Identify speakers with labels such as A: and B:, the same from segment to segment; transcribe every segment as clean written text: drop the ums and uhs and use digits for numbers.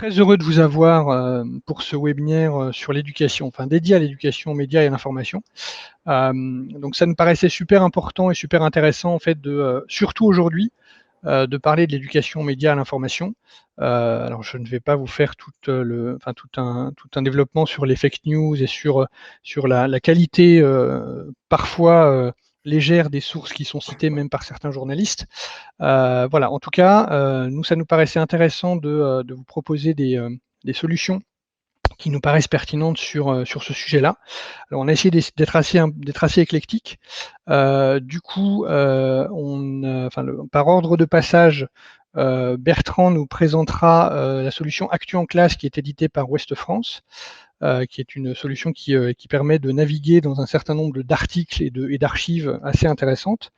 A: très heureux de vous avoir, pour ce webinaire, sur l'éducation, enfin dédié à l'éducation aux médias et à l'information. Donc ça nous paraissait super important et super intéressant en fait de, surtout aujourd'hui, de parler de l'éducation aux médias et à l'information. Alors je ne vais pas vous faire tout un développement sur les fake news et sur la qualité, parfois, légère des sources qui sont citées même par certains journalistes. Voilà, en tout cas, nous, ça nous paraissait intéressant de vous proposer des solutions qui nous paraissent pertinentes sur ce sujet-là. Alors on a essayé d'être assez éclectique. Du coup, par ordre de passage, Bertrand nous présentera, la solution Actu en classe qui est éditée par Ouest France, qui est une solution qui permet de naviguer dans un certain nombre d'articles et d'archives assez intéressantes.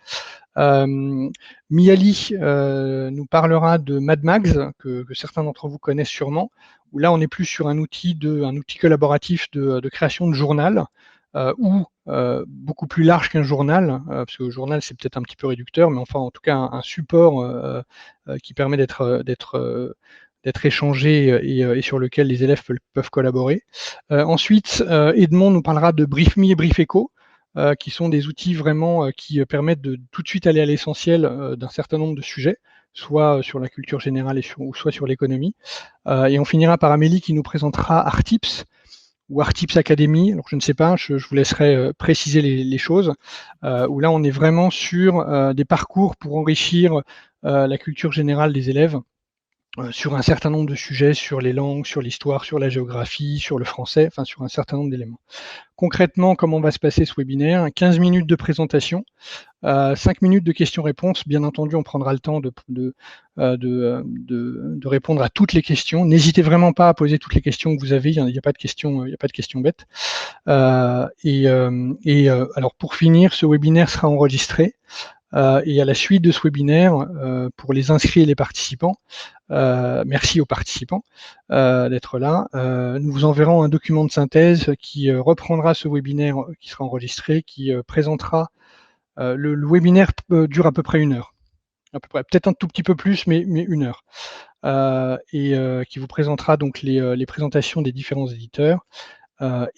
A: Miali nous parlera de Mad Mags, que certains d'entre vous connaissent sûrement, où là on est plus sur un outil collaboratif de création de journal, ou beaucoup plus large qu'un journal, parce que le journal c'est peut-être un petit peu réducteur, mais enfin en tout cas un support qui permet d'être échangé et sur lequel les élèves peuvent collaborer. Ensuite, Edmond nous parlera de BriefMe et BriefEcho, qui sont des outils vraiment qui permettent de tout de suite aller à l'essentiel d'un certain nombre de sujets, soit sur la culture générale ou soit sur l'économie. Et on finira par Amélie qui nous présentera Artips ou Artips Academy. Alors je ne sais pas, je vous laisserai préciser les choses, où là on est vraiment sur des parcours pour enrichir la culture générale des élèves, sur un certain nombre de sujets, sur les langues, sur l'histoire, sur la géographie, sur le français, enfin sur un certain nombre d'éléments. Concrètement, comment va se passer ce webinaire? 15 minutes de présentation, 5 minutes de questions-réponses. Bien entendu, on prendra le temps de répondre à toutes les questions. N'hésitez vraiment pas à poser toutes les questions que vous avez, il n'y a pas de questions bêtes. Alors pour finir, ce webinaire sera enregistré. Et à la suite de ce webinaire, pour les inscrits et les participants, merci aux participants d'être là. Nous vous enverrons un document de synthèse qui reprendra ce webinaire qui sera enregistré, qui présentera le webinaire dure à peu près 1 heure, à peu près, peut-être un tout petit peu plus, mais 1 heure, qui vous présentera donc les présentations des différents éditeurs,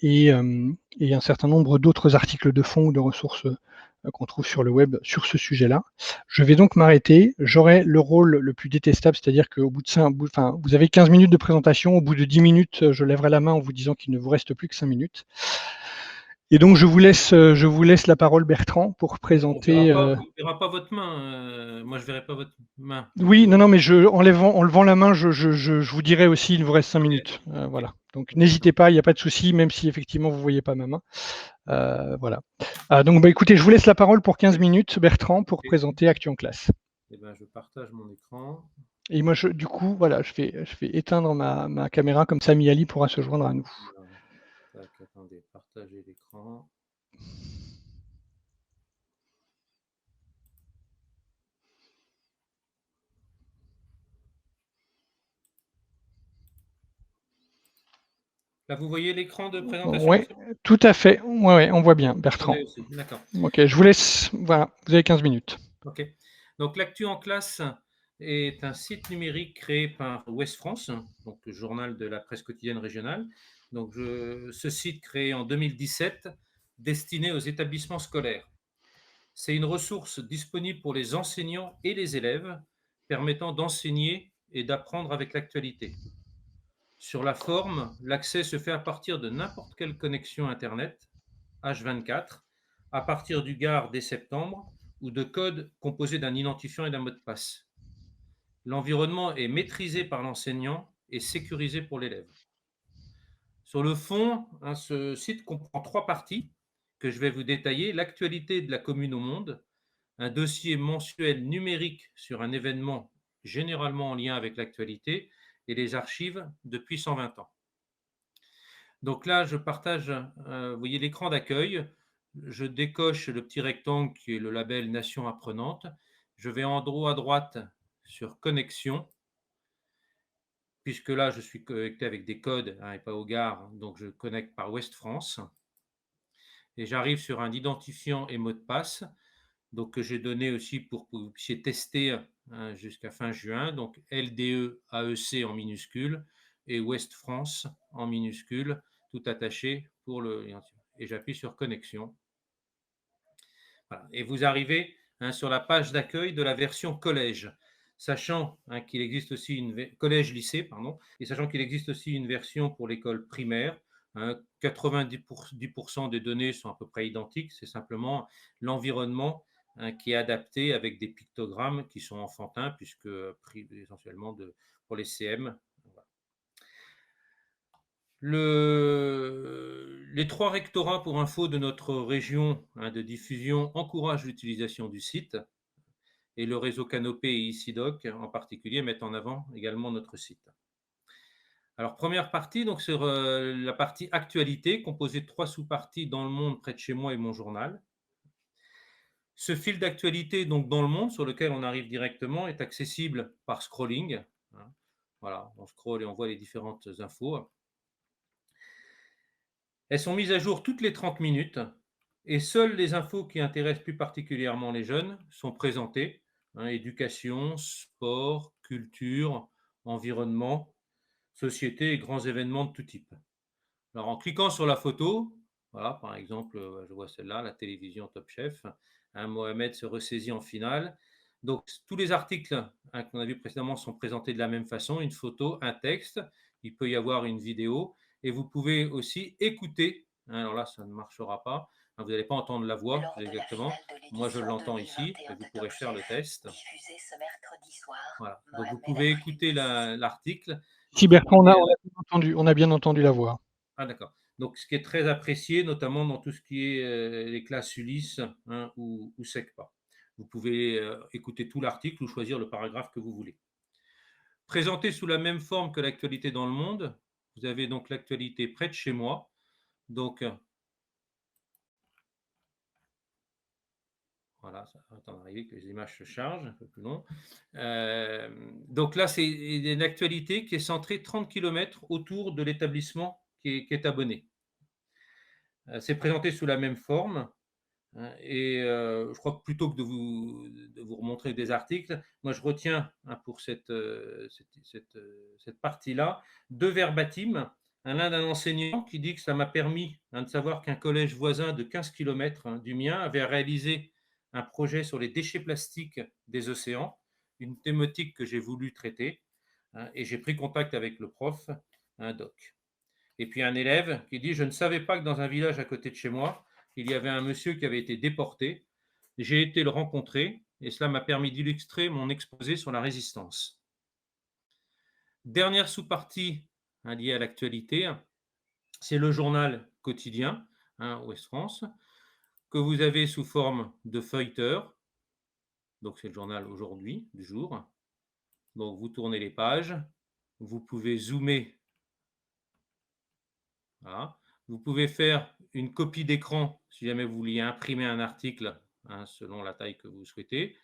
A: et un certain nombre d'autres articles de fond ou de ressources qu'on trouve sur le web sur ce sujet-là. Je vais donc m'arrêter. J'aurai le rôle le plus détestable, c'est-à-dire qu'au bout de vous avez 15 minutes de présentation, au bout de 10 minutes, je lèverai la main en vous disant qu'il ne vous reste plus que 5 minutes. Et donc je vous laisse la parole, Bertrand, pour présenter.
B: On ne verra pas votre main. Moi, je ne verrai pas votre main.
A: Oui, non, mais en levant la main, je vous dirai aussi, il vous reste 5 minutes. Voilà. Donc n'hésitez pas, il n'y a pas de souci, même si effectivement vous ne voyez pas ma main. Voilà. Donc écoutez, je vous laisse la parole pour 15 minutes, Bertrand, pour présenter Actu en classe.
B: Eh ben, je partage mon écran.
A: Et moi, du coup, voilà, je vais éteindre ma caméra, comme ça Miali pourra se joindre à nous.
B: Tac, attendez, partager l'écran. Là, vous voyez l'écran de présentation?
A: Oui, tout à fait. Ouais, on voit bien, Bertrand.
B: D'accord.
A: Ok, je vous laisse. Voilà, vous avez 15 minutes.
B: Ok. Donc, l'Actu en classe est un site numérique créé par Ouest France, donc le journal de la presse quotidienne régionale. Donc, ce site créé en 2017, destiné aux établissements scolaires. C'est une ressource disponible pour les enseignants et les élèves, permettant d'enseigner et d'apprendre avec l'actualité. Sur la forme, l'accès se fait à partir de n'importe quelle connexion Internet, H24, à partir du Gard dès septembre, ou de codes composés d'un identifiant et d'un mot de passe. L'environnement est maîtrisé par l'enseignant et sécurisé pour l'élève. Sur le fond, ce site comprend 3 parties que je vais vous détailler. L'actualité de la commune au monde, un dossier mensuel numérique sur un événement généralement en lien avec l'actualité, et les archives depuis 120 ans. Donc là, je partage, vous voyez l'écran d'accueil. Je décoche le petit rectangle qui est le label Nation apprenante. Je vais en haut à droite sur connexion, puisque là, je suis connecté avec des codes et pas au Gard, donc je connecte par Ouest France. Et j'arrive sur un identifiant et mot de passe, donc que j'ai donné aussi pour que vous puissiez tester jusqu'à fin juin. Donc LDE AEC en minuscule et Ouest France en minuscule, tout attaché et j'appuie sur connexion. Voilà. Et vous arrivez sur la page d'accueil de la version collège, sachant qu'il existe aussi collège-lycée, pardon, et sachant qu'il existe aussi une version pour l'école primaire. 90% des données sont à peu près identiques, c'est simplement l'environnement qui est adapté avec des pictogrammes qui sont enfantins, puisque pris essentiellement pour les CM. Voilà. Les 3 rectorats, pour info, de notre région de diffusion encouragent l'utilisation du site, et le réseau Canopé et ICIDOC en particulier mettent en avant également notre site. Alors, première partie, donc sur la partie actualité, composée de 3 sous-parties: dans le monde, près de chez moi et mon journal. Ce fil d'actualité, donc dans le monde, sur lequel on arrive directement, est accessible par scrolling. Voilà, on scrolle et on voit les différentes infos. Elles sont mises à jour toutes les 30 minutes et seules les infos qui intéressent plus particulièrement les jeunes sont présentées. Éducation, sport, culture, environnement, société et grands événements de tout type. Alors, en cliquant sur la photo, voilà, par exemple, je vois celle-là, la télévision Top Chef, Mohamed se ressaisit en finale. Donc, tous les articles qu'on a vus précédemment sont présentés de la même façon: une photo, un texte, il peut y avoir une vidéo, et vous pouvez aussi écouter. Alors là, ça ne marchera pas. Vous n'allez pas entendre la voix exactement. Moi, je l'entends ici, et vous pourrez faire le test. Voilà. Donc, vous pouvez écouter l'article.
A: Si Bertrand, on a bien entendu la voix.
B: Ah, d'accord. Donc, ce qui est très apprécié, notamment dans tout ce qui est les classes Ulysse ou SECPA. Vous pouvez écouter tout l'article ou choisir le paragraphe que vous voulez. Présenté sous la même forme que l'actualité dans le monde, vous avez donc l'actualité près de chez moi. Donc, voilà, ça va attendre d'arriver que les images se chargent, un peu plus long. Donc là, c'est une actualité qui est centrée 30 km autour de l'établissement qui est abonné. C'est présenté sous la même forme. Et je crois que plutôt que de vous remontrer des articles, moi je retiens pour cette partie-là 2 verbatims. L'un d'un enseignant qui dit que ça m'a permis de savoir qu'un collège voisin de 15 km du mien avait réalisé un projet sur les déchets plastiques des océans, une thématique que j'ai voulu traiter, et j'ai pris contact avec le prof, un doc. Et puis un élève qui dit: je ne savais pas que dans un village à côté de chez moi, il y avait un monsieur qui avait été déporté. J'ai été le rencontrer et cela m'a permis d'illustrer mon exposé sur la résistance. Dernière sous-partie liée à l'actualité, c'est le journal quotidien, Ouest France, que vous avez sous forme de feuilleteur. Donc c'est le journal aujourd'hui, du jour. Donc vous tournez les pages, vous pouvez zoomer. Voilà. Vous pouvez faire une copie d'écran si jamais vous vouliez imprimer un article selon la taille que vous souhaitez.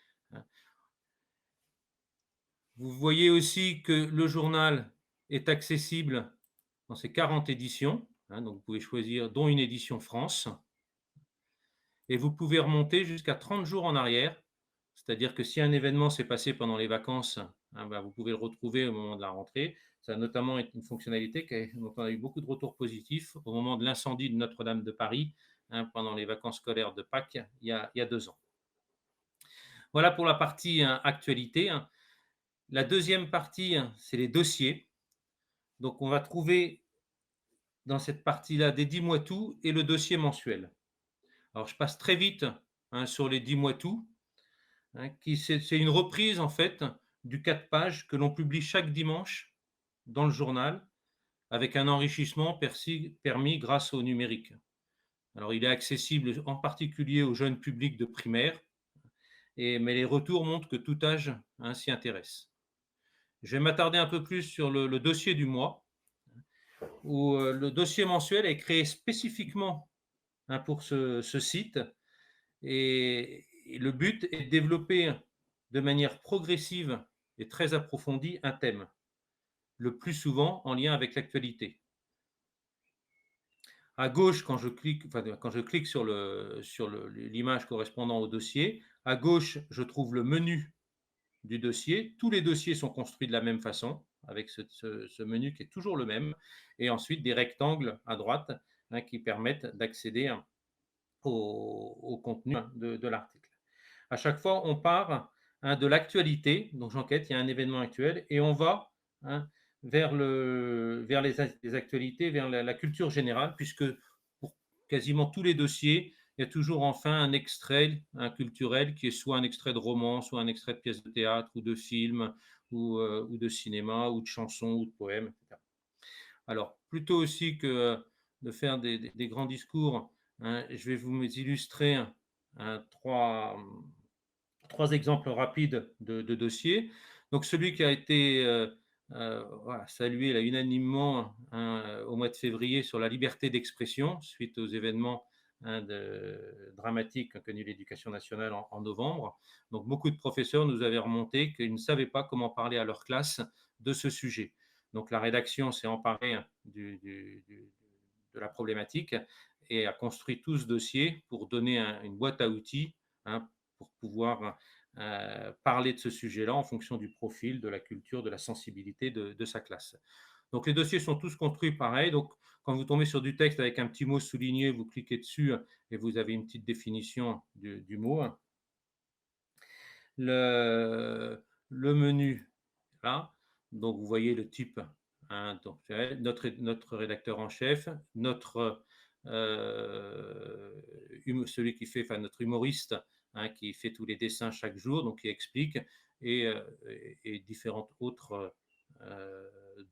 B: Vous voyez aussi que le journal est accessible dans ses 40 éditions. Donc vous pouvez choisir, dont une édition France. Et vous pouvez remonter jusqu'à 30 jours en arrière. C'est-à-dire que si un événement s'est passé pendant les vacances, vous pouvez le retrouver au moment de la rentrée. Ça a notamment été une fonctionnalité dont on a eu beaucoup de retours positifs au moment de l'incendie de Notre-Dame de Paris, pendant les vacances scolaires de Pâques, il y a 2 ans. Voilà pour la partie actualité. La deuxième partie, c'est les dossiers. Donc, on va trouver dans cette partie-là des 10 mois tout et le dossier mensuel. Alors, je passe très vite sur les 10 mois tout. C'est une reprise en fait du 4 pages que l'on publie chaque dimanche dans le journal, avec un enrichissement permis grâce au numérique. Alors, il est accessible en particulier aux jeunes publics de primaire, mais les retours montrent que tout âge s'y intéresse. Je vais m'attarder un peu plus sur le dossier du mois, où le dossier mensuel est créé spécifiquement pour ce site, et le but est de développer de manière progressive et très approfondie un thème, le plus souvent en lien avec l'actualité. À gauche, quand je clique sur l'image correspondant au dossier, à gauche, je trouve le menu du dossier. Tous les dossiers sont construits de la même façon. avec ce menu qui est toujours le même, et ensuite des rectangles à droite qui permettent d'accéder au contenu de l'article. À chaque fois, on part de l'actualité, donc j'enquête, il y a un événement actuel, et on va hein, vers les actualités, vers la culture générale, puisque pour quasiment tous les dossiers, il y a toujours enfin un extrait culturel qui est soit un extrait de roman, soit un extrait de pièce de théâtre ou de film ou de cinéma ou de chansons ou de poèmes, etc. Alors, plutôt aussi que de faire des grands discours, je vais vous illustrer trois, trois exemples rapides de dossiers. Donc, celui qui a été voilà, salué là, unanimement au mois de février sur la liberté d'expression suite aux événements dramatiques qu'a connu l'éducation nationale en novembre. Donc, beaucoup de professeurs nous avaient remonté qu'ils ne savaient pas comment parler à leur classe de ce sujet. Donc, la rédaction s'est emparée de la problématique et a construit tout ce dossier pour donner une boîte à outils pour pouvoir parler de ce sujet-là en fonction du profil, de la culture, de la sensibilité de sa classe. Donc les dossiers sont tous construits pareil. Donc quand vous tombez sur du texte avec un petit mot souligné, vous cliquez dessus et vous avez une petite définition du mot. Le menu, là, donc vous voyez le type. Donc, notre rédacteur en chef, celui qui fait, enfin notre humoriste qui fait tous les dessins chaque jour, donc qui explique, et, et différentes autres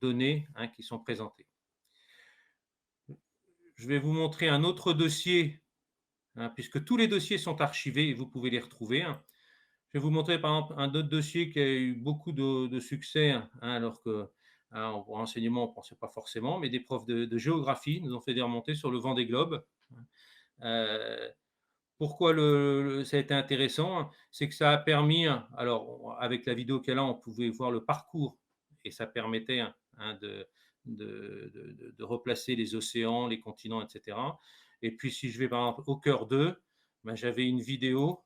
B: données qui sont présentées. Je vais vous montrer un autre dossier, puisque tous les dossiers sont archivés et vous pouvez les retrouver. Je vais vous montrer par exemple un autre dossier qui a eu beaucoup de succès, alors que en enseignement, on ne pensait pas forcément, mais des profs de géographie nous ont fait des remontées sur le Vendée Globe. Euh, Pourquoi ça a été intéressant? C'est que ça a permis, alors avec la vidéo qu'elle a, on pouvait voir le parcours et ça permettait de replacer les océans, les continents, etc. Et puis si je vais par exemple au cœur d'eux, ben, j'avais une vidéo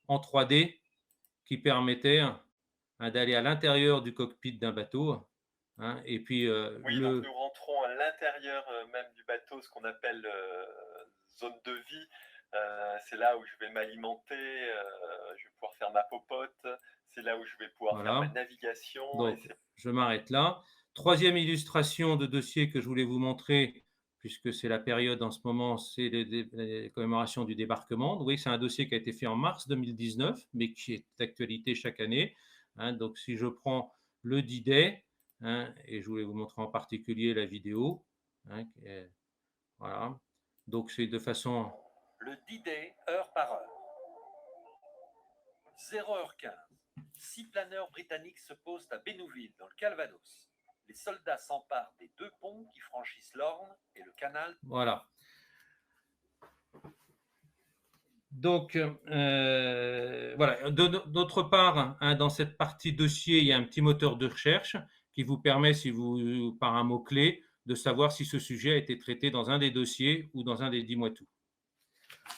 B: en 3D qui permettait d'aller à l'intérieur du cockpit d'un bateau. Et puis
C: Oui, donc nous rentrons à l'intérieur même du bateau, ce qu'on appelle zone de vie. C'est là où je vais m'alimenter, je vais pouvoir faire ma popote, c'est là où je vais pouvoir faire ma navigation.
B: Donc, je m'arrête là. Troisième illustration de dossier que je voulais vous montrer, puisque c'est la période en ce moment, c'est les commémorations du débarquement. Vous voyez, c'est un dossier qui a été fait en mars 2019, mais qui est d'actualité chaque année. Donc, si je prends le D-Day, et je voulais vous montrer en particulier la vidéo, voilà. Donc, c'est de façon...
C: Le D-Day, heure par heure. 0h15. 6 planeurs britanniques se posent à Bénouville, dans le Calvados. Les soldats s'emparent des 2 ponts qui franchissent l'Orne et le canal.
B: Voilà. Donc, voilà. D'autre part, dans cette partie dossier, il y a un petit moteur de recherche qui vous permet, si vous, par un mot-clé, de savoir si ce sujet a été traité dans un des dossiers ou dans un des 10 mois tout.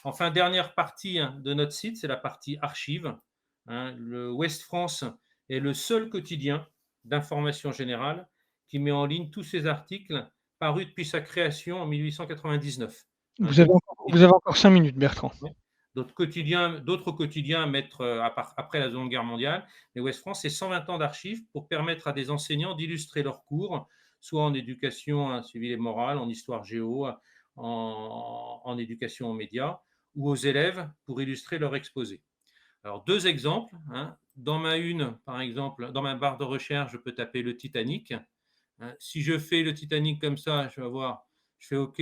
B: Enfin, dernière partie de notre site, c'est la partie archives. Le Ouest France est le seul quotidien d'information générale qui met en ligne tous ses articles parus depuis sa création en 1899.
A: Vous avez encore 5 minutes, Bertrand.
B: D'autres quotidiens à mettre après la Seconde Guerre mondiale. Mais Ouest France, c'est 120 ans d'archives pour permettre à des enseignants d'illustrer leurs cours, soit en éducation civile et morale, en histoire géo, en éducation aux médias, ou aux élèves pour illustrer leur exposé. Alors, 2 exemples. Dans ma une, par exemple, dans ma barre de recherche, je peux taper le Titanic. Si je fais le Titanic comme ça, je vais voir, je fais OK,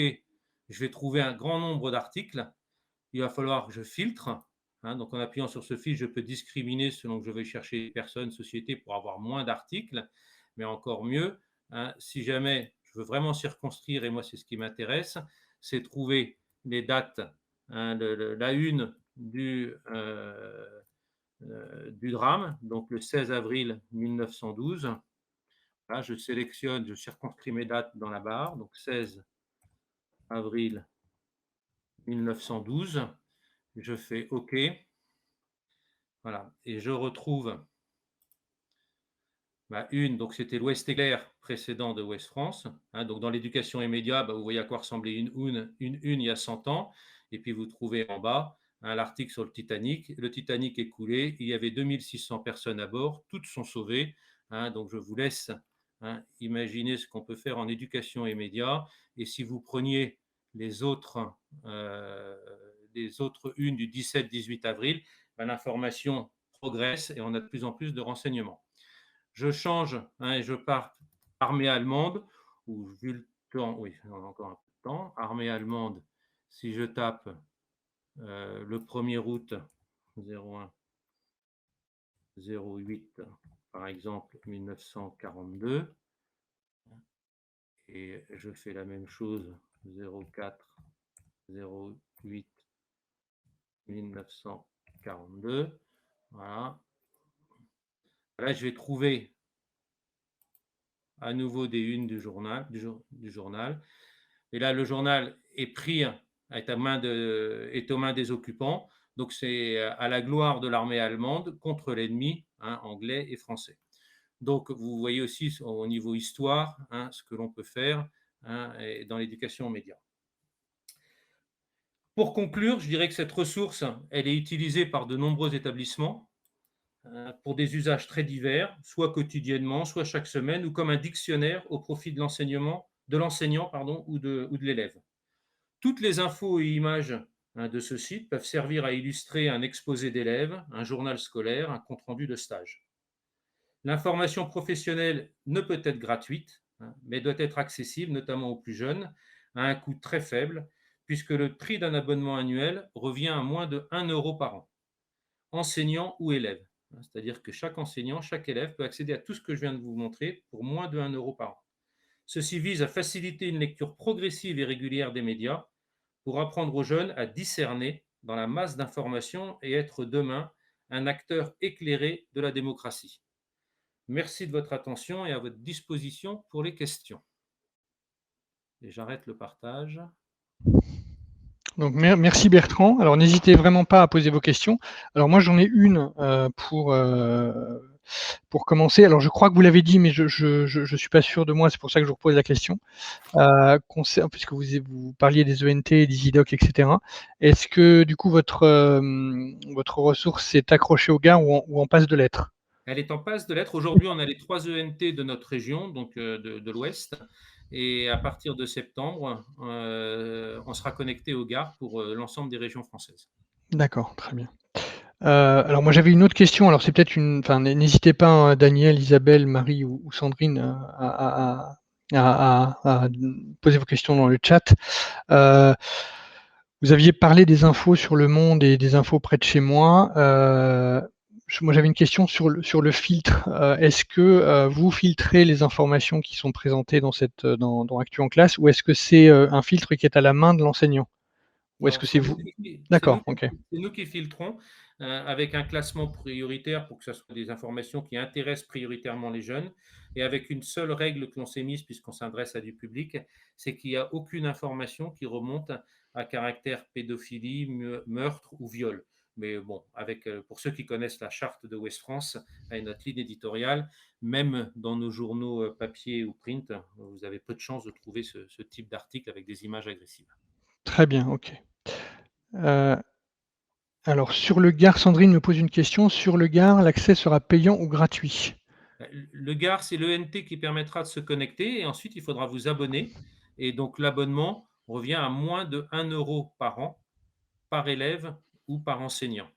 B: je vais trouver un grand nombre d'articles. Il va falloir que je filtre. Donc, en appuyant sur ce fil, je peux discriminer selon que je vais chercher personnes, sociétés pour avoir moins d'articles. Mais encore mieux, si jamais je veux vraiment circonscrire, et moi, c'est ce qui m'intéresse, c'est trouver les dates, la une du drame, donc le 16 avril 1912. Là, je sélectionne, je circonscris mes dates dans la barre, donc 16 avril 1912. Je fais OK. Voilà. Et je retrouve Une, donc c'était l'Ouest éclair précédent de Ouest France. Donc dans l'éducation et médias, vous voyez à quoi ressemblait une il y a 100 ans. Et puis vous trouvez en bas l'article sur le Titanic. Le Titanic est coulé, il y avait 2600 personnes à bord, toutes sont sauvées. Donc je vous laisse imaginer ce qu'on peut faire en éducation et médias. Et si vous preniez les autres unes du 17-18 avril, l'information progresse et on a de plus en plus de renseignements. Je change et je pars armée allemande, ou vu le temps, oui, on a encore un peu de temps, armée allemande, si je tape le 1er août 01 08, par exemple, 1942, et je fais la même chose 04 08 1942, voilà. Là, je vais trouver à nouveau des unes du journal. Et là, le journal est pris, est aux mains des occupants. Donc, c'est à la gloire de l'armée allemande contre l'ennemi, anglais et français. Donc, vous voyez aussi au niveau histoire ce que l'on peut faire dans l'éducation aux médias. Pour conclure, je dirais que cette ressource, elle est utilisée par de nombreux établissements pour des usages très divers, soit quotidiennement, soit chaque semaine, ou comme un dictionnaire au profit de l'enseignant ou de l'élève. Toutes les infos et images de ce site peuvent servir à illustrer un exposé d'élèves, un journal scolaire, un compte-rendu de stage. L'information professionnelle ne peut être gratuite, mais doit être accessible, notamment aux plus jeunes, à un coût très faible, puisque le prix d'un abonnement annuel revient à moins de 1 € par an, enseignant ou élève. C'est-à-dire que chaque enseignant, chaque élève peut accéder à tout ce que je viens de vous montrer pour moins de 1 € par an. Ceci vise à faciliter une lecture progressive et régulière des médias pour apprendre aux jeunes à discerner dans la masse d'informations et être demain un acteur éclairé de la démocratie. Merci de votre attention et à votre disposition pour les questions. Et j'arrête le partage.
A: Donc merci Bertrand. Alors n'hésitez vraiment pas à poser vos questions. Alors moi j'en ai une pour commencer. Alors je crois que vous l'avez dit, mais je suis pas sûr de moi. C'est pour ça que je vous repose la question. Puisque vous parliez des ENT, des IDOC, etc. Est-ce que du coup votre ressource est accrochée au gare ou en passe de l'être?
B: Elle est en passe de l'être. Aujourd'hui, on a les 3 ENT de notre région, donc de l'Ouest. Et à partir de septembre, on sera connecté aux gares pour l'ensemble des régions françaises.
A: D'accord, très bien. Alors moi j'avais une autre question. Alors c'est peut-être n'hésitez pas, Daniel, Isabelle, Marie ou Sandrine, à poser vos questions dans le chat. Vous aviez parlé des infos sur Le Monde et des infos près de chez moi. Moi j'avais une question sur le filtre. Est-ce que vous filtrez les informations qui sont présentées dans Actu en classe, ou est-ce que c'est un filtre qui est à la main de l'enseignant? Ou est-ce que c'est vous? D'accord, ok.
B: C'est nous qui filtrons avec un classement prioritaire pour que ce soit des informations qui intéressent prioritairement les jeunes, et avec une seule règle que l'on s'est mise puisqu'on s'adresse à du public, c'est qu'il n'y a aucune information qui remonte à caractère pédophilie, meurtre ou viol. Mais bon, pour ceux qui connaissent la charte de Ouest France et notre ligne éditoriale, même dans nos journaux papier ou print, vous avez peu de chances de trouver ce type d'article avec des images agressives.
A: Très bien, ok. Alors, sur le Gard, Sandrine me pose une question. Sur le Gard, l'accès sera payant ou gratuit?
B: Le Gard, c'est l'ENT qui permettra de se connecter, et ensuite, il faudra vous abonner. Et donc, l'abonnement revient à moins de 1 € par an, par élève ou par enseignant.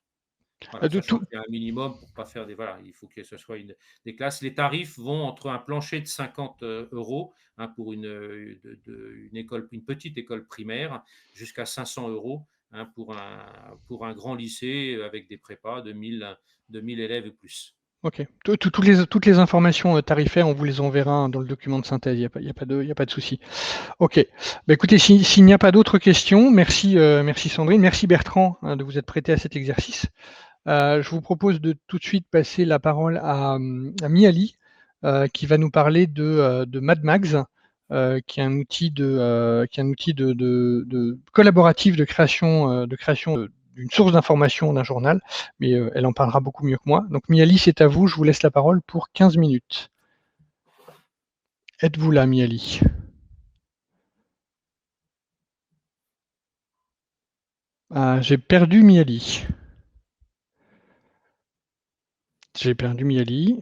B: Voilà, sachant qu'il y a un minimum pour pas faire il faut que ce soit des classes. Les tarifs vont entre un plancher de 50 € pour une petite école primaire, jusqu'à 500 € pour un grand lycée avec des prépas de 1000 élèves et plus.
A: Ok. Toutes les informations tarifaires, on vous les enverra dans le document de synthèse. Il n'y a pas de souci. Ok. Écoutez, s'il n'y a pas d'autres questions, merci Sandrine, merci Bertrand de vous être prêté à cet exercice. Je vous propose de tout de suite passer la parole à Miali, qui va nous parler de MadMags, qui est un outil collaboratif de création d'une source d'information d'un journal, mais elle en parlera beaucoup mieux que moi. Donc Miali, c'est à vous, je vous laisse la parole pour 15 minutes. Êtes-vous là, Miali? Ah, j'ai perdu Miali. J'ai perdu Miali.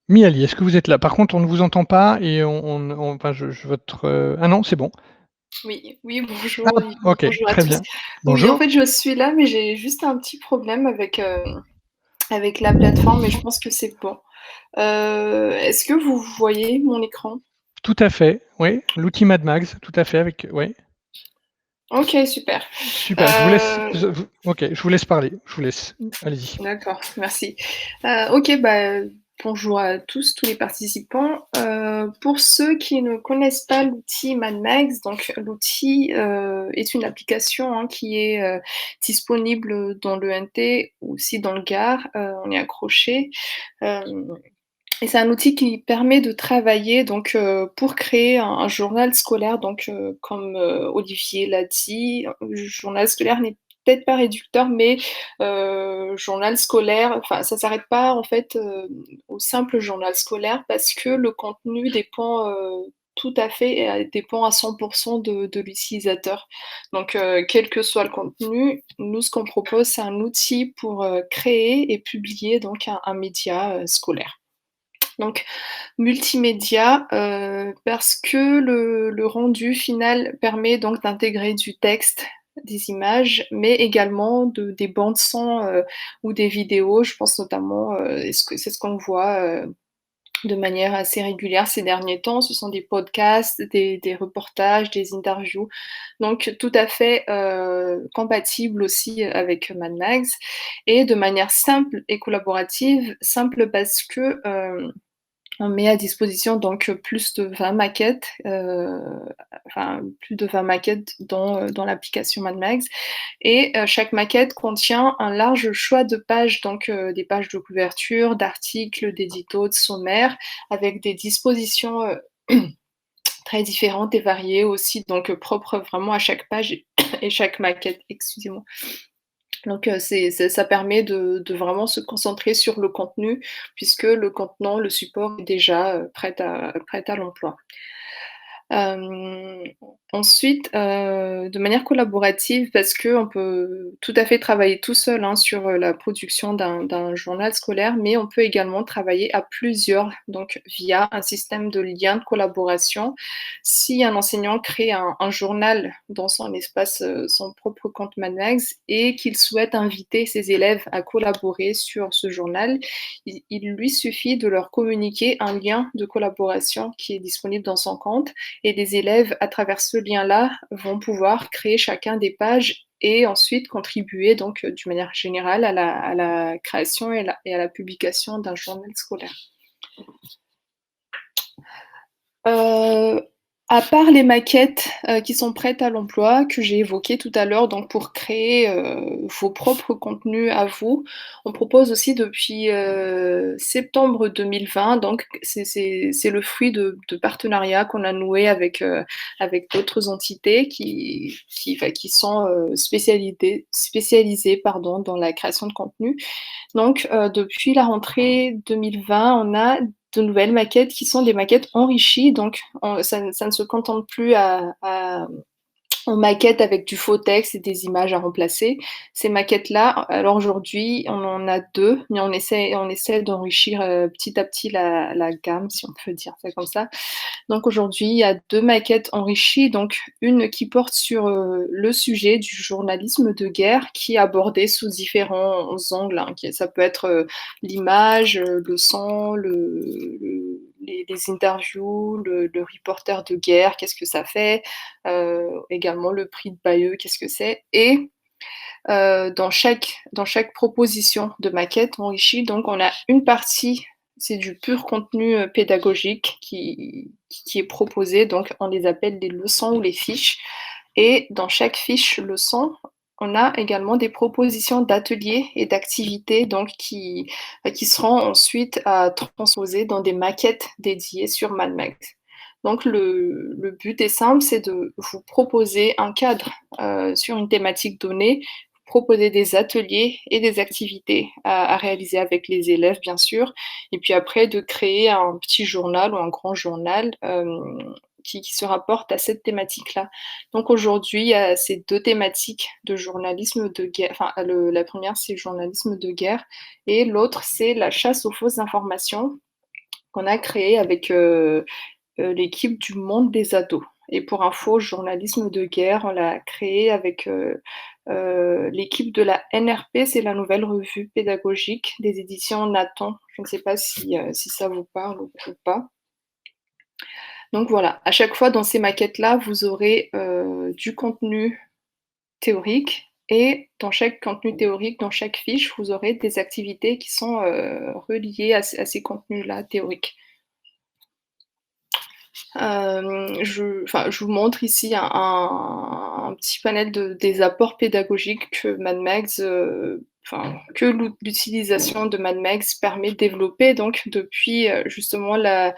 A: Miali, est-ce que vous êtes là? Par contre, on ne vous entend pas et enfin, votre. Ah non, c'est bon.
D: Oui, oui,
A: Ah,
D: bonjour,
A: ok,
D: bonjour à
A: très
D: tous.
A: bien.
D: Oui, en
A: Bonjour.
D: fait, je suis là, mais j'ai juste un petit problème avec la plateforme, mais je pense que c'est bon. Est-ce que vous voyez mon écran?
A: Tout à fait, oui. L'outil Mad Max, tout à fait, avec. Oui.
D: Ok, super.
A: Super. Je vous laisse. Ok, je vous laisse parler. Je vous laisse. Allez-y.
D: D'accord, merci. Ok, bonjour à tous les participants. Pour ceux qui ne connaissent pas l'outil MadMax, donc l'outil est une application qui est disponible dans le NT ou aussi dans le GAR. On est accroché. Et c'est un outil qui permet de travailler donc pour créer un journal scolaire. Donc, comme Olivier l'a dit, le journal scolaire n'est peut-être pas réducteur, mais journal scolaire, enfin, ça s'arrête pas en fait au simple journal scolaire parce que le contenu dépend tout à fait, dépend à 100% de l'utilisateur. Donc, quel que soit le contenu, nous, ce qu'on propose, c'est un outil pour créer et publier donc un média scolaire. Donc multimédia, parce que le rendu final permet donc d'intégrer du texte, des images, mais également des bandes son, ou des vidéos. Je pense notamment, c'est ce qu'on voit, de manière assez régulière ces derniers temps. Ce sont des podcasts, des reportages, des interviews, donc tout à fait, compatible aussi avec Mad Max et de manière simple et collaborative. Simple parce que, on met à disposition donc plus de 20 maquettes, enfin plus de 20 maquettes dans l'application Mad Max et chaque maquette contient un large choix de pages, donc des pages de couverture, d'articles, d'éditos, de sommaires, avec des dispositions très différentes et variées aussi, donc propres vraiment à chaque page et chaque maquette, excusez-moi. Donc ça permet de vraiment se concentrer sur le contenu puisque le contenant, le support est déjà prêt à l'emploi. Hem, Ensuite, de manière collaborative parce qu'on peut tout à fait travailler tout seul, sur, la production d'un journal scolaire, mais on peut également travailler à plusieurs, donc via un système de lien de collaboration. Si un enseignant crée un journal dans son espace, son propre compte Manax et qu'il souhaite inviter ses élèves à collaborer sur ce journal, il lui suffit de leur communiquer un lien de collaboration qui est disponible dans son compte et les élèves, à travers ce lien-là, vont pouvoir créer chacun des pages et ensuite contribuer donc d'une manière générale à la création et à la publication d'un journal scolaire. À part les maquettes, qui sont prêtes à l'emploi, que j'ai évoquées tout à l'heure, donc pour créer, vos propres contenus à vous, on propose aussi depuis, septembre 2020, donc c'est le fruit de partenariats qu'on a noués avec d'autres entités qui sont, spécialisées pardon, dans la création de contenu. Donc, depuis la rentrée 2020, on a de nouvelles maquettes qui sont des maquettes enrichies. Donc, ça ne se contente plus en maquette avec du faux texte et des images à remplacer. Ces maquettes-là, alors aujourd'hui, on en a 2, mais on essaie d'enrichir petit à petit la gamme, si on peut dire ça comme ça. Donc aujourd'hui, il y a 2 maquettes enrichies, donc une qui porte sur le sujet du journalisme de guerre, qui est abordé sous différents angles. Ça peut être l'image, le son, les interviews, le reporter de guerre, qu'est-ce que ça fait, également le prix de Bayeux, qu'est-ce que c'est, et dans chaque proposition de maquette enrichie, donc on a une partie, c'est du pur contenu pédagogique qui est proposé, donc on les appelle les leçons ou les fiches, et dans chaque fiche leçon, on a également des propositions d'ateliers et d'activités donc qui seront ensuite à transposer dans des maquettes dédiées sur MadMax. Donc le but est simple, c'est de vous proposer un cadre sur une thématique donnée proposer des ateliers et des activités à réaliser avec les élèves, bien sûr, et puis après de créer un petit journal ou un grand journal, qui se rapporte à cette thématique-là. Donc aujourd'hui, il y a ces 2 thématiques de journalisme de guerre, enfin la première c'est le journalisme de guerre et l'autre c'est la chasse aux fausses informations qu'on a créé avec, l'équipe du Monde des ados. Et pour info, journalisme de guerre, on l'a créé avec, l'équipe de la NRP, c'est la Nouvelle Revue Pédagogique des éditions Nathan. Je ne sais pas si ça vous parle ou pas? Donc voilà, à chaque fois dans ces maquettes-là, vous aurez, du contenu théorique et dans chaque contenu théorique, dans chaque fiche, vous aurez des activités qui sont, reliées à ces contenus-là théoriques. Je vous montre ici un petit panel des apports pédagogiques que MadMags, que l'utilisation de MadMags permet de développer donc depuis, justement la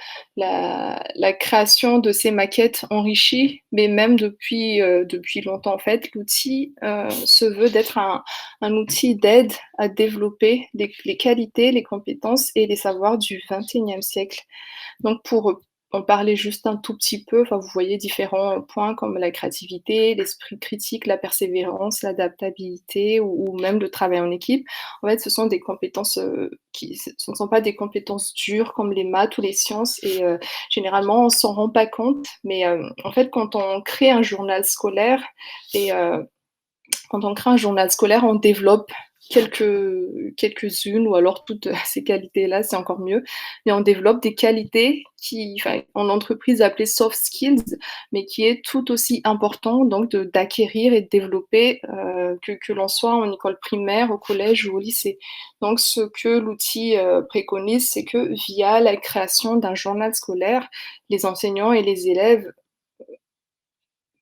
D: création de ces maquettes enrichies, mais même depuis longtemps en fait. L'outil, se veut d'être un outil d'aide à développer les qualités, les compétences et les savoirs du XXIe siècle. Donc pour en parler juste un tout petit peu, enfin, vous voyez différents points comme la créativité, l'esprit critique, la persévérance, l'adaptabilité ou même le travail en équipe. En fait, ce sont des compétences, ce ne sont pas des compétences dures comme les maths ou les sciences et généralement, on s'en rend pas compte. Mais en fait, quand on crée un journal scolaire et quand on crée un journal scolaire, on développe quelques-unes ou alors toutes ces qualités-là, c'est encore mieux. Mais on développe des qualités en entreprise appelées soft skills, mais qui est tout aussi important donc d'acquérir et de développer, que l'on soit en école primaire, au collège ou au lycée. Donc ce que l'outil, préconise, c'est que via la création d'un journal scolaire, les enseignants et les élèves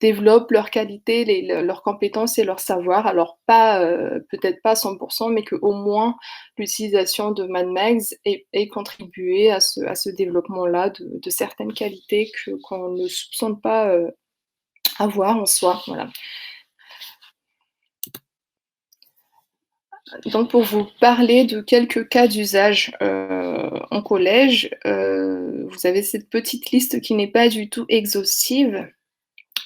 D: développent leurs qualités, leurs compétences et leurs savoirs. Alors pas, peut-être pas à 100 mais qu'au moins l'utilisation de MadMags ait contribué à ce développement-là de certaines qualités qu'on ne soupçonne pas, avoir en soi, voilà. Donc pour vous parler de quelques cas d'usage, en collège, vous avez cette petite liste qui n'est pas du tout exhaustive.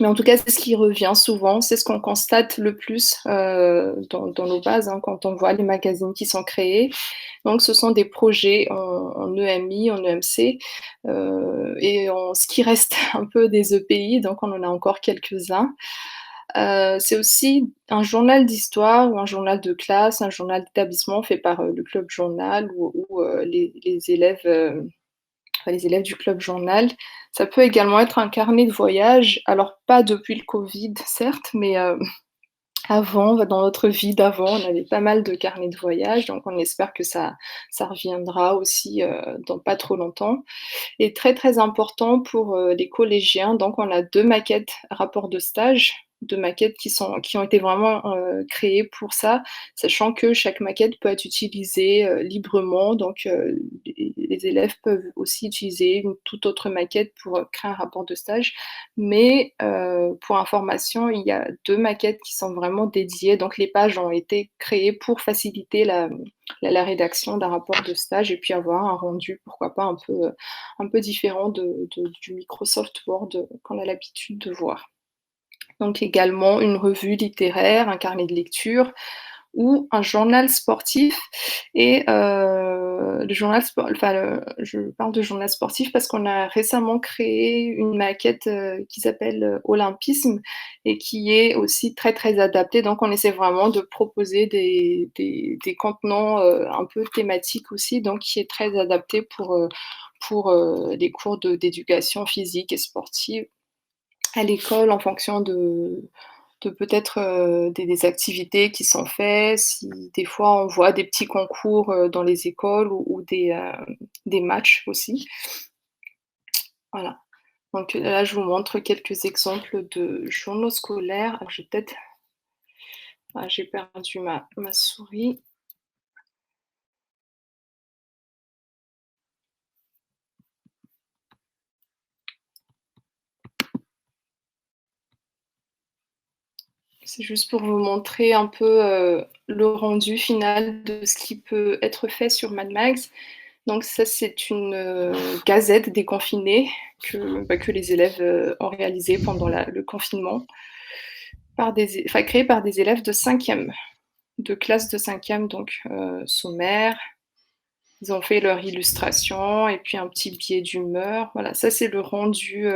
D: Mais en tout cas, c'est ce qui revient souvent, c'est ce qu'on constate le plus, dans nos bases, hein, quand on voit les magazines qui sont créés. Donc ce sont des projets en EMI, en EMC, et en ce qui reste un peu des EPI, donc on en a encore quelques-uns. C'est aussi un journal d'histoire ou un journal de classe, un journal d'établissement fait par, le club journal ou les élèves, les élèves du club journal. Ça peut également être un carnet de voyage, alors pas depuis le Covid certes, mais avant, dans notre vie d'avant, on avait pas mal de carnets de voyage, donc on espère que ça reviendra aussi, dans pas trop longtemps et très, très important pour, les collégiens, donc on a 2 maquettes rapport de stage, 2 maquettes qui ont été vraiment, créées pour ça, sachant que chaque maquette peut être utilisée, librement, donc les élèves peuvent aussi utiliser une toute autre maquette pour, créer un rapport de stage. Mais pour information, il y a 2 maquettes qui sont vraiment dédiées, donc les pages ont été créées pour faciliter la rédaction d'un rapport de stage et puis avoir un rendu, pourquoi pas un peu différent du Microsoft Word qu'on a l'habitude de voir. Donc également une revue littéraire, un carnet de lecture ou un journal sportif et je parle de journal sportif parce qu'on a récemment créé une maquette, qui s'appelle, Olympisme et qui est aussi très, très adaptée. Donc on essaie vraiment de proposer des contenants, un peu thématiques aussi, donc qui est très adapté pour les cours d'éducation physique et sportive à l'école en fonction de peut-être, des activités qui sont faites, si des fois on voit des petits concours, dans les écoles ou des matchs aussi. Voilà. Donc là, je vous montre quelques exemples de journaux scolaires. Alors je vais peut-être j'ai perdu ma souris. C'est juste pour vous montrer un peu le rendu final de ce qui peut être fait sur Mad Max. Donc ça, c'est une gazette déconfinée que les élèves ont réalisée pendant le confinement, créée par des élèves de 5e, de classe de 5e, donc sommaire. Ils ont fait leur illustration et puis un petit billet d'humeur. Voilà, ça c'est le rendu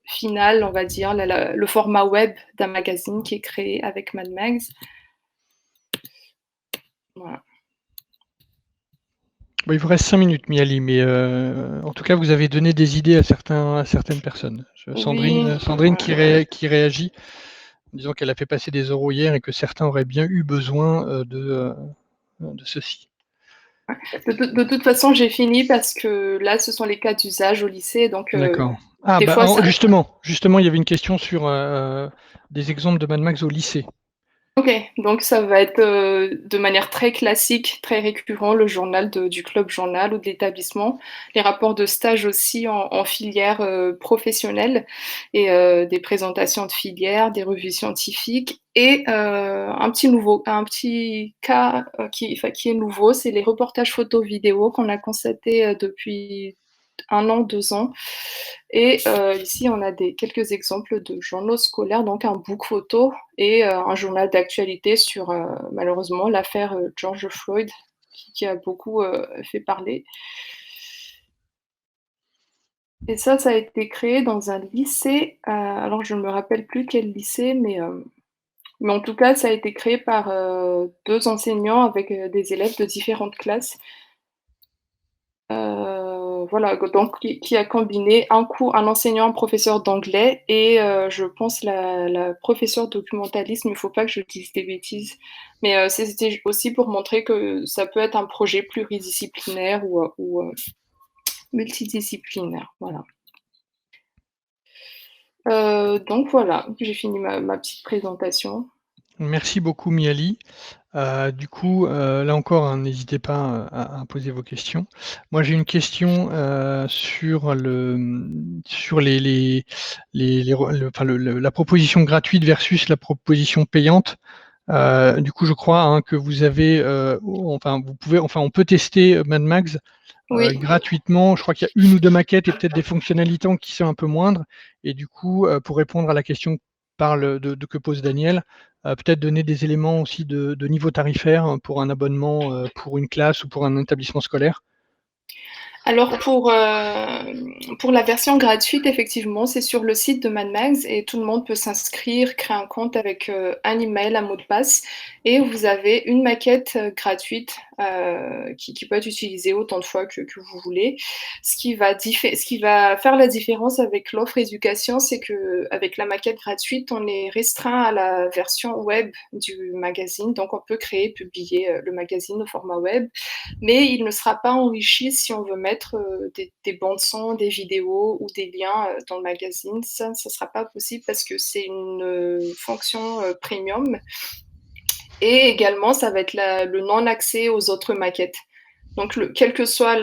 D: final, on va dire, le format web d'un magazine qui est créé avec Mad Max. Voilà.
A: Bon, il vous reste 5 minutes, Miali, mais en tout cas, vous avez donné des idées à certaines personnes. Sandrine,
D: Oui.
A: qui réagit en disant qu'elle a fait passer des oraux hier et que certains auraient bien eu besoin de ceci.
D: De toute façon, j'ai fini parce que là, ce sont les cas d'usage au lycée. Donc,
A: D'accord.
D: des fois, ça...
A: justement, il y avait une question sur des exemples de Mad Max au lycée.
D: Ok, donc ça va être de manière très classique, très récurrent, le journal du club journal ou de l'établissement, les rapports de stage aussi en filière professionnelle et des présentations de filière, des revues scientifiques et un petit cas qui est nouveau, c'est les reportages photo-vidéo qu'on a constaté depuis 1 an, 2 ans. Et ici, on a quelques exemples de journaux scolaires, donc un book photo et un journal d'actualité sur malheureusement l'affaire George Floyd qui a beaucoup fait parler. Et ça a été créé dans un lycée, alors je ne me rappelle plus quel lycée, mais en tout cas, ça a été créé par 2 enseignants avec des élèves de différentes classes. Voilà, donc qui a combiné un enseignant, un professeur d'anglais et je pense la professeure documentaliste, mais il ne faut pas que je dise des bêtises. Mais c'était aussi pour montrer que ça peut être un projet pluridisciplinaire ou multidisciplinaire. Voilà. Donc voilà, j'ai fini ma petite présentation.
A: Merci beaucoup, Miali. Du coup, là encore, hein, n'hésitez pas à poser vos questions. Moi, j'ai une question sur la proposition gratuite versus la proposition payante. Du coup, je crois hein, que vous avez, on peut tester Mad Max
D: Oui.
A: gratuitement. Je crois qu'il y a 1 ou 2 maquettes et peut-être des fonctionnalités qui sont un peu moindres. Et du coup, pour répondre à la question que pose Daniel, peut-être donner des éléments aussi de niveau tarifaire pour un abonnement pour une classe ou pour un établissement scolaire.
D: Alors pour la version gratuite, effectivement, c'est sur le site de Mad Max et tout le monde peut s'inscrire, créer un compte avec un email, un mot de passe et vous avez une maquette gratuite qui peut être utilisée autant de fois que vous voulez. Ce qui va faire la différence avec l'offre éducation, c'est qu'avec la maquette gratuite, on est restreint à la version web du magazine, donc on peut créer, publier le magazine au format web, mais il ne sera pas enrichi si on veut mettre des bandes son, des vidéos ou des liens dans le magazine. Ça ne sera pas possible parce que c'est une fonction premium. Et également, ça va être le non-accès aux autres maquettes. Donc, quelle que soit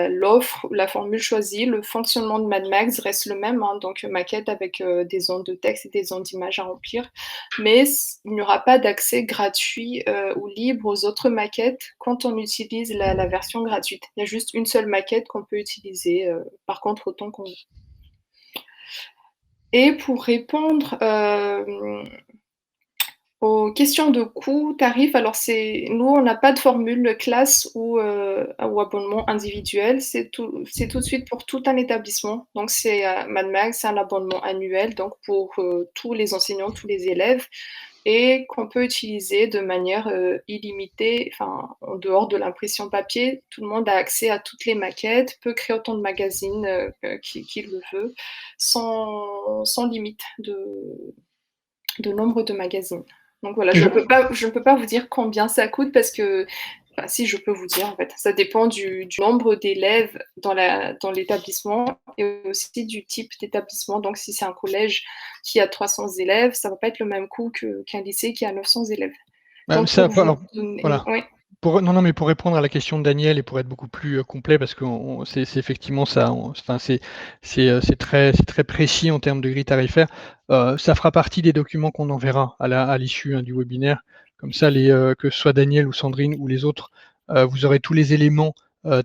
D: l'offre, la formule choisie, le fonctionnement de Mad Max reste le même. Hein, donc, maquette avec des zones de texte et des zones d'images à remplir. Mais il n'y aura pas d'accès gratuit ou libre aux autres maquettes quand on utilise la version gratuite. Il y a juste une seule maquette qu'on peut utiliser, par contre, autant qu'on veut. Et pour répondre aux questions de coût, tarif, alors nous, on n'a pas de formule classe ou abonnement individuel, c'est tout de suite pour tout un établissement. Donc c'est Mad Max, c'est un abonnement annuel, donc pour tous les enseignants, tous les élèves, et qu'on peut utiliser de manière illimitée, enfin en dehors de l'impression papier. Tout le monde a accès à toutes les maquettes, peut créer autant de magazines qu'il le veut, sans limite de nombre de magazines. Donc voilà, je ne peux pas vous dire combien ça coûte parce que, enfin, si je peux vous dire, en fait, ça dépend du nombre d'élèves dans l'établissement et aussi du type d'établissement. Donc si c'est un collège qui a 300 élèves, ça ne va pas être le même coût qu'un lycée qui a 900 élèves. Donc,
A: Ça,
D: voilà.
A: voilà.
D: Oui.
A: Non, mais pour répondre à la question de Daniel et pour être beaucoup plus complet, parce que c'est effectivement ça, c'est très précis en termes de grille tarifaire. Ça fera partie des documents qu'on enverra à l'issue du webinaire. Comme ça, que ce soit Daniel ou Sandrine ou les autres, vous aurez tous les éléments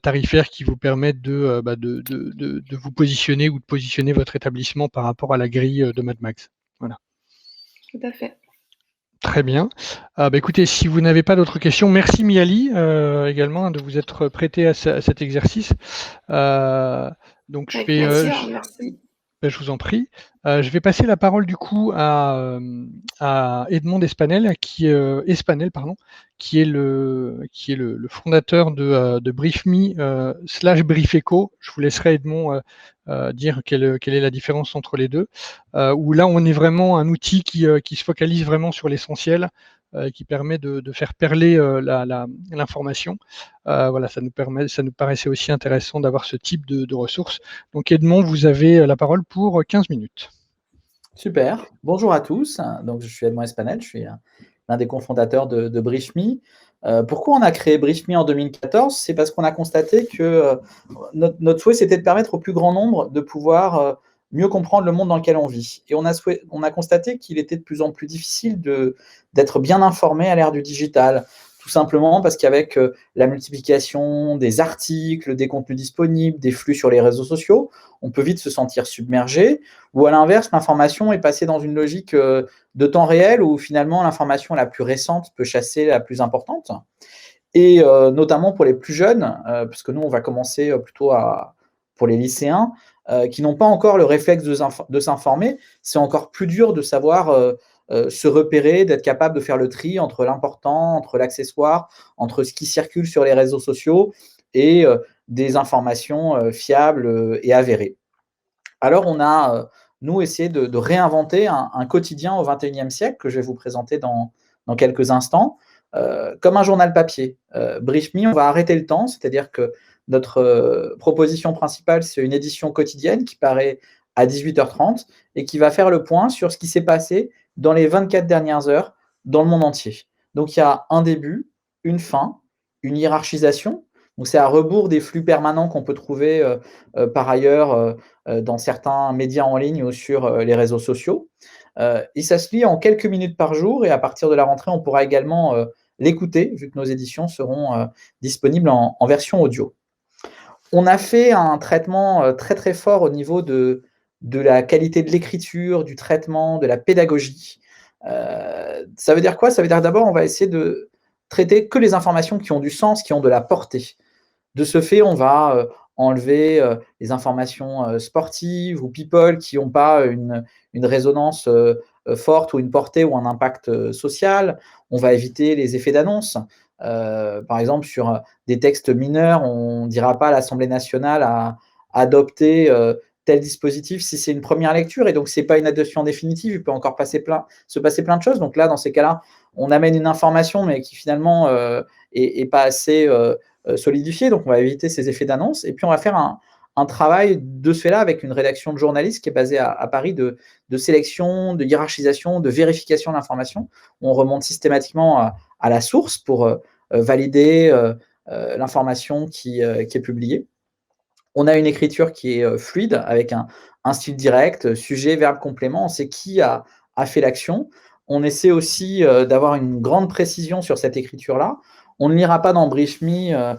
A: tarifaires qui vous permettent de vous positionner ou de positionner votre établissement par rapport à la grille de Mad Max. Voilà.
D: Tout à fait.
A: Très bien. Écoutez, si vous n'avez pas d'autres questions, merci Miali également de vous être prêté à cet exercice. Donc
D: Avec plaisir, merci.
A: Je vous en prie. Je vais passer la parole du coup à Edmond Espanel, qui est le fondateur de BriefMe / BriefEco. Je vous laisserai Edmond dire quelle est la différence entre les deux. Où là, on est vraiment un outil qui se focalise vraiment sur l'essentiel, qui permet de faire perler l'information. Voilà, ça nous paraissait aussi intéressant d'avoir ce type de ressources. Donc Edmond, vous avez la parole pour 15 minutes.
E: Super. Bonjour à tous. Donc, je suis Edmond Espanel, je suis l'un des cofondateurs de BriefMe. Pourquoi on a créé BriefMe en 2014? C'est parce qu'on a constaté que notre souhait, c'était de permettre au plus grand nombre de pouvoir mieux comprendre le monde dans lequel on vit. Et on a constaté qu'il était de plus en plus difficile d'être bien informé à l'ère du digital. Tout simplement parce qu'avec la multiplication des articles, des contenus disponibles, des flux sur les réseaux sociaux, on peut vite se sentir submergé, ou à l'inverse, l'information est passée dans une logique de temps réel où finalement l'information la plus récente peut chasser la plus importante. Et notamment pour les plus jeunes, parce que nous, on va commencer plutôt pour les lycéens, qui n'ont pas encore le réflexe de s'informer, c'est encore plus dur de savoir se repérer, d'être capable de faire le tri entre l'important, entre l'accessoire, entre ce qui circule sur les réseaux sociaux et des informations fiables et avérées. Alors, on a, nous, essayé de réinventer un quotidien au XXIe siècle que je vais vous présenter dans quelques instants, comme un journal papier. BriefMe, on va arrêter le temps, c'est-à-dire que notre proposition principale, c'est une édition quotidienne qui paraît à 18h30 et qui va faire le point sur ce qui s'est passé dans les 24 dernières heures dans le monde entier. Donc, il y a un début, une fin, une hiérarchisation. Donc, c'est à rebours des flux permanents qu'on peut trouver par ailleurs dans certains médias en ligne ou sur les réseaux sociaux. Et ça se lit en quelques minutes par jour et à partir de la rentrée, on pourra également l'écouter vu que nos éditions seront disponibles en version audio. On a fait un traitement très très fort au niveau de la qualité de l'écriture, du traitement, de la pédagogie. Ça veut dire quoi? Ça veut dire d'abord, on va essayer de traiter que les informations qui ont du sens, qui ont de la portée. De ce fait, on va enlever les informations sportives ou people qui n'ont pas une résonance forte ou une portée ou un impact social. On va éviter les effets d'annonce. Par exemple, sur des textes mineurs, on ne dira pas à l'Assemblée nationale à adopter tel dispositif si c'est une première lecture et donc ce n'est pas une adoption définitive, il peut encore se passer plein de choses. Donc là, dans ces cas-là, on amène une information mais qui finalement est pas assez solidifiée, donc on va éviter ces effets d'annonce et puis on va faire un travail de ce fait-là avec une rédaction de journalistes qui est basée à Paris de sélection, de hiérarchisation, de vérification de l'information. On remonte systématiquement à la source pour valider l'information qui est publiée. On a une écriture qui est fluide, avec un style direct, sujet, verbe, complément. On sait qui a fait l'action. On essaie aussi d'avoir une grande précision sur cette écriture-là. On ne lira pas dans BriefMe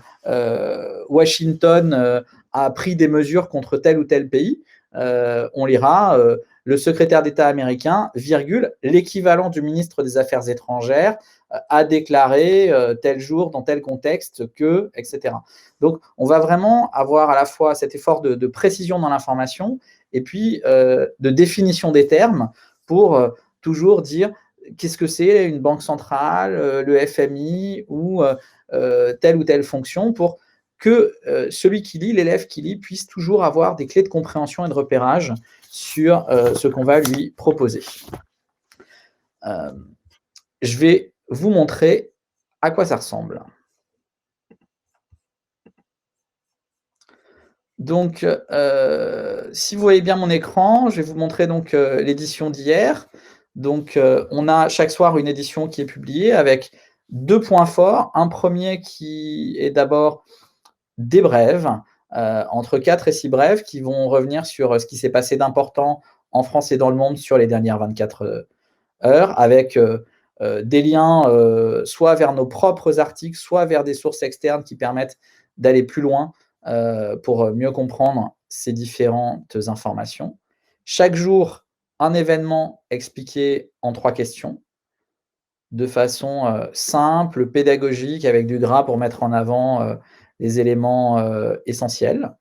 E: Washington a pris des mesures contre tel ou tel pays. On lira le secrétaire d'État américain, virgule, l'équivalent du ministre des Affaires étrangères a déclaré tel jour, dans tel contexte, que, etc. Donc, on va vraiment avoir à la fois cet effort de précision dans l'information et puis de définition des termes pour toujours dire qu'est-ce que c'est une banque centrale, le FMI ou telle ou telle fonction pour que celui qui lit, l'élève qui lit, puisse toujours avoir des clés de compréhension et de repérage sur ce qu'on va lui proposer. Je vais vous montrer à quoi ça ressemble. Donc, si vous voyez bien mon écran, je vais vous montrer donc l'édition d'hier. Donc, on a chaque soir une édition qui est publiée avec 2 points forts. Un premier qui est d'abord des brèves, entre 4 et 6 brèves qui vont revenir sur ce qui s'est passé d'important en France et dans le monde sur les dernières 24 heures, avec des liens soit vers nos propres articles, soit vers des sources externes qui permettent d'aller plus loin pour mieux comprendre ces différentes informations. Chaque jour, un événement expliqué en 3 questions, de façon simple, pédagogique, avec du gras pour mettre en avant les éléments essentiels.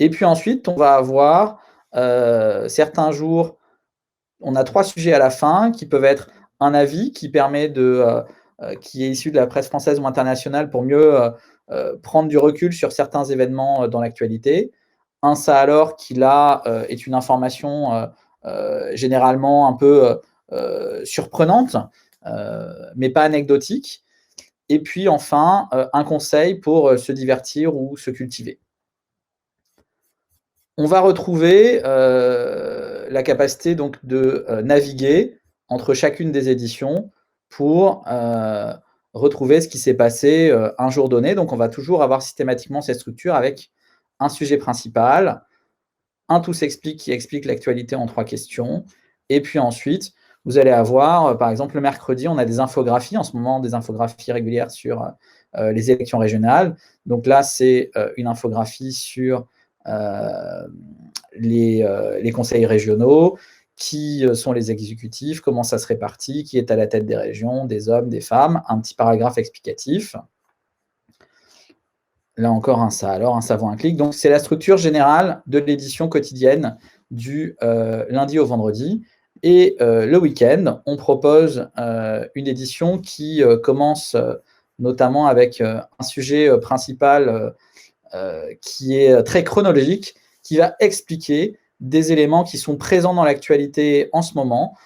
E: Et puis ensuite, on va avoir certains jours, on a 3 sujets à la fin qui peuvent être un avis qui permet qui est issu de la presse française ou internationale pour mieux prendre du recul sur certains événements dans l'actualité. Un ça alors qui là est une information généralement un peu surprenante, mais pas anecdotique. Et puis enfin, un conseil pour se divertir ou se cultiver. On va retrouver la capacité donc de naviguer entre chacune des éditions pour retrouver ce qui s'est passé un jour donné. Donc on va toujours avoir systématiquement cette structure avec un sujet principal, un tout s'explique qui explique l'actualité en 3 questions, et puis ensuite, vous allez avoir, par exemple, le mercredi, on a des infographies, en ce moment, des infographies régulières sur les élections régionales. Donc là, c'est une infographie sur les conseils régionaux, qui sont les exécutifs, comment ça se répartit, qui est à la tête des régions, des hommes, des femmes, un petit paragraphe explicatif. Là encore, un ça alors, un ça vaut un clic. Donc, c'est la structure générale de l'édition quotidienne du lundi au vendredi. Et le week-end, on propose une édition qui commence notamment avec un sujet principal qui est très chronologique, qui va expliquer des éléments qui sont présents dans l'actualité en ce moment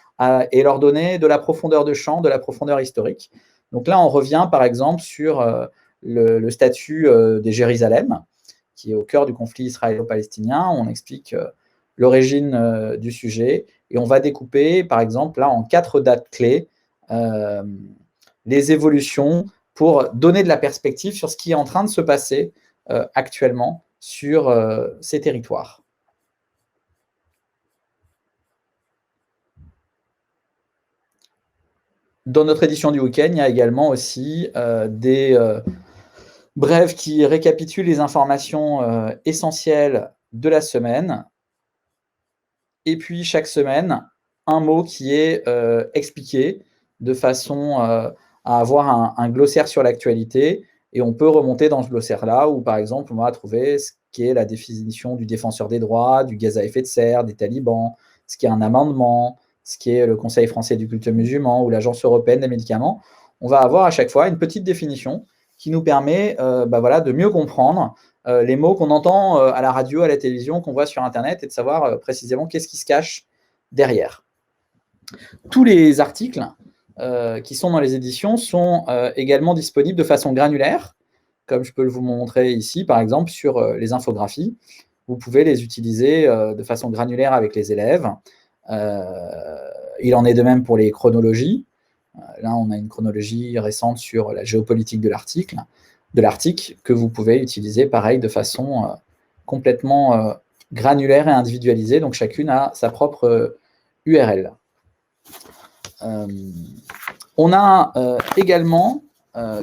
E: et leur donner de la profondeur de champ, de la profondeur historique. Donc là, on revient par exemple sur le statut des Jérusalem, qui est au cœur du conflit israélo-palestinien. On explique l'origine du sujet et on va découper, par exemple, là en 4 dates clés, les évolutions pour donner de la perspective sur ce qui est en train de se passer actuellement sur ces territoires. Dans notre édition du week-end, il y a également aussi des brèves qui récapitulent les informations essentielles de la semaine. Et puis, chaque semaine, un mot qui est expliqué de façon à avoir un glossaire sur l'actualité. Et on peut remonter dans ce glossaire-là où, par exemple, on va trouver ce qui est la définition du défenseur des droits, du gaz à effet de serre, des talibans, ce qui est un amendement, ce qui est le Conseil français du culte musulman ou l'Agence européenne des médicaments. On va avoir à chaque fois une petite définition qui nous permet voilà, de mieux comprendre les mots qu'on entend à la radio, à la télévision, qu'on voit sur Internet, et de savoir précisément qu'est-ce qui se cache derrière. Tous les articles qui sont dans les éditions sont également disponibles de façon granulaire, comme je peux vous montrer ici, par exemple, sur les infographies. Vous pouvez les utiliser de façon granulaire avec les élèves. Il en est de même pour les chronologies. Là, on a une chronologie récente sur la géopolitique de l'article que vous pouvez utiliser, pareil, de façon complètement granulaire et individualisée. Donc, chacune a sa propre URL. On a également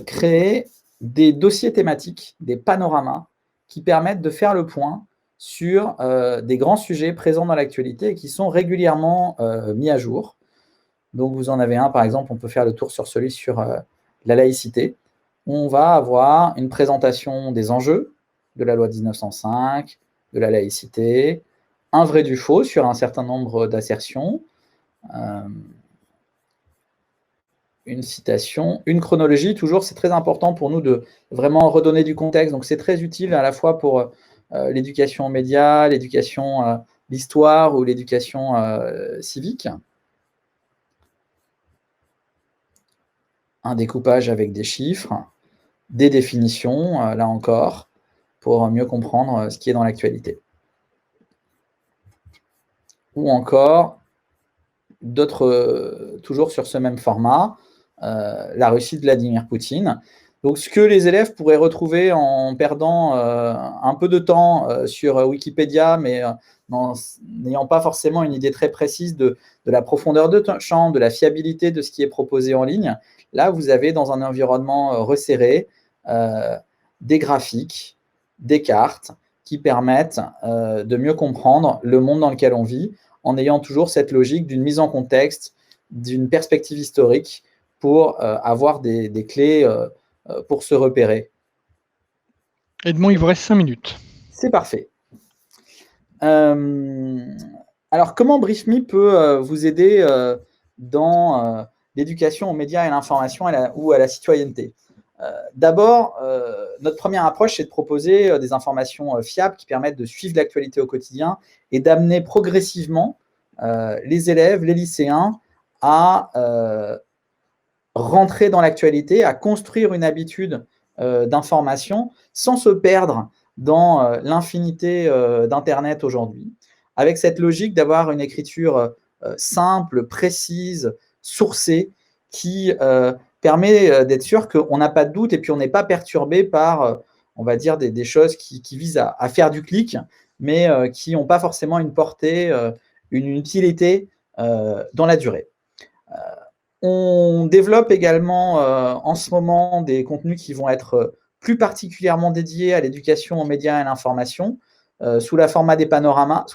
E: créé des dossiers thématiques, des panoramas, qui permettent de faire le point sur des grands sujets présents dans l'actualité et qui sont régulièrement mis à jour. Donc, vous en avez un, par exemple, on peut faire le tour sur celui sur la laïcité. On va avoir une présentation des enjeux de la loi de 1905, de la laïcité, un vrai du faux sur un certain nombre d'assertions, une citation, une chronologie, toujours, c'est très important pour nous de vraiment redonner du contexte. Donc, c'est très utile à la fois pour l'éducation aux médias, l'éducation, l'histoire ou l'éducation civique. Un découpage avec des chiffres, des définitions, là encore, pour mieux comprendre ce qui est dans l'actualité. Ou encore, d'autres, toujours sur ce même format, la Russie de Vladimir Poutine. Donc, ce que les élèves pourraient retrouver en perdant un peu de temps sur Wikipédia, mais n'ayant pas forcément une idée très précise de la profondeur de champ, de la fiabilité de ce qui est proposé en ligne, là, vous avez dans un environnement resserré des graphiques, des cartes qui permettent de mieux comprendre le monde dans lequel on vit, en ayant toujours cette logique d'une mise en contexte, d'une perspective historique pour avoir des clés pour se repérer.
A: Edmond, il vous reste 5 minutes.
E: C'est parfait. Alors, comment BriefMe peut vous aider dans l'éducation aux médias et à l'information ou à la citoyenneté? D'abord, notre première approche, c'est de proposer des informations fiables qui permettent de suivre l'actualité au quotidien et d'amener progressivement les élèves, les lycéens à rentrer dans l'actualité, à construire une habitude d'information sans se perdre dans l'infinité d'Internet aujourd'hui, avec cette logique d'avoir une écriture simple, précise, sourcée, qui permet d'être sûr qu'on n'a pas de doute et puis on n'est pas perturbé par, on va dire, des choses qui visent à faire du clic, mais qui n'ont pas forcément une portée, une utilité dans la durée. On développe également en ce moment des contenus qui vont être plus particulièrement dédiés à l'éducation aux médias et à l'information, sous le format des panoramas.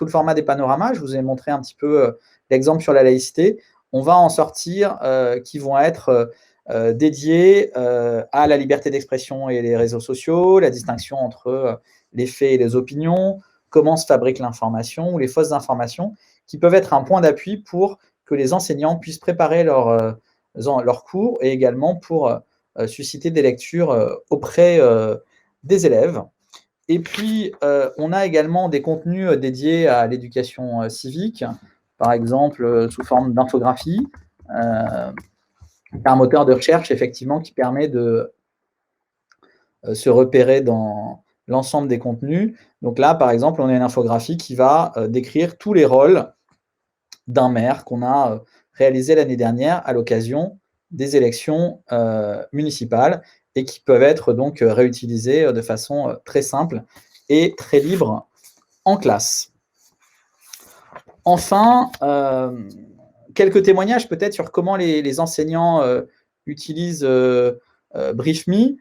E: Je vous ai montré un petit peu l'exemple sur la laïcité. On va en sortir qui vont être dédiés à la liberté d'expression et les réseaux sociaux, la distinction entre les faits et les opinions, comment se fabrique l'information ou les fausses informations, qui peuvent être un point d'appui pour que les enseignants puissent préparer leurs cours et également pour susciter des lectures auprès des élèves. Et puis, on a également des contenus dédiés à l'éducation civique, par exemple sous forme d'infographie, un moteur de recherche effectivement qui permet de se repérer dans l'ensemble des contenus. Donc là, par exemple, on a une infographie qui va décrire tous les rôles d'un maire qu'on a réalisé l'année dernière à l'occasion des élections municipales et qui peuvent être donc réutilisés de façon très simple et très libre en classe. Enfin, quelques témoignages peut-être sur comment les enseignants utilisent BriefMe.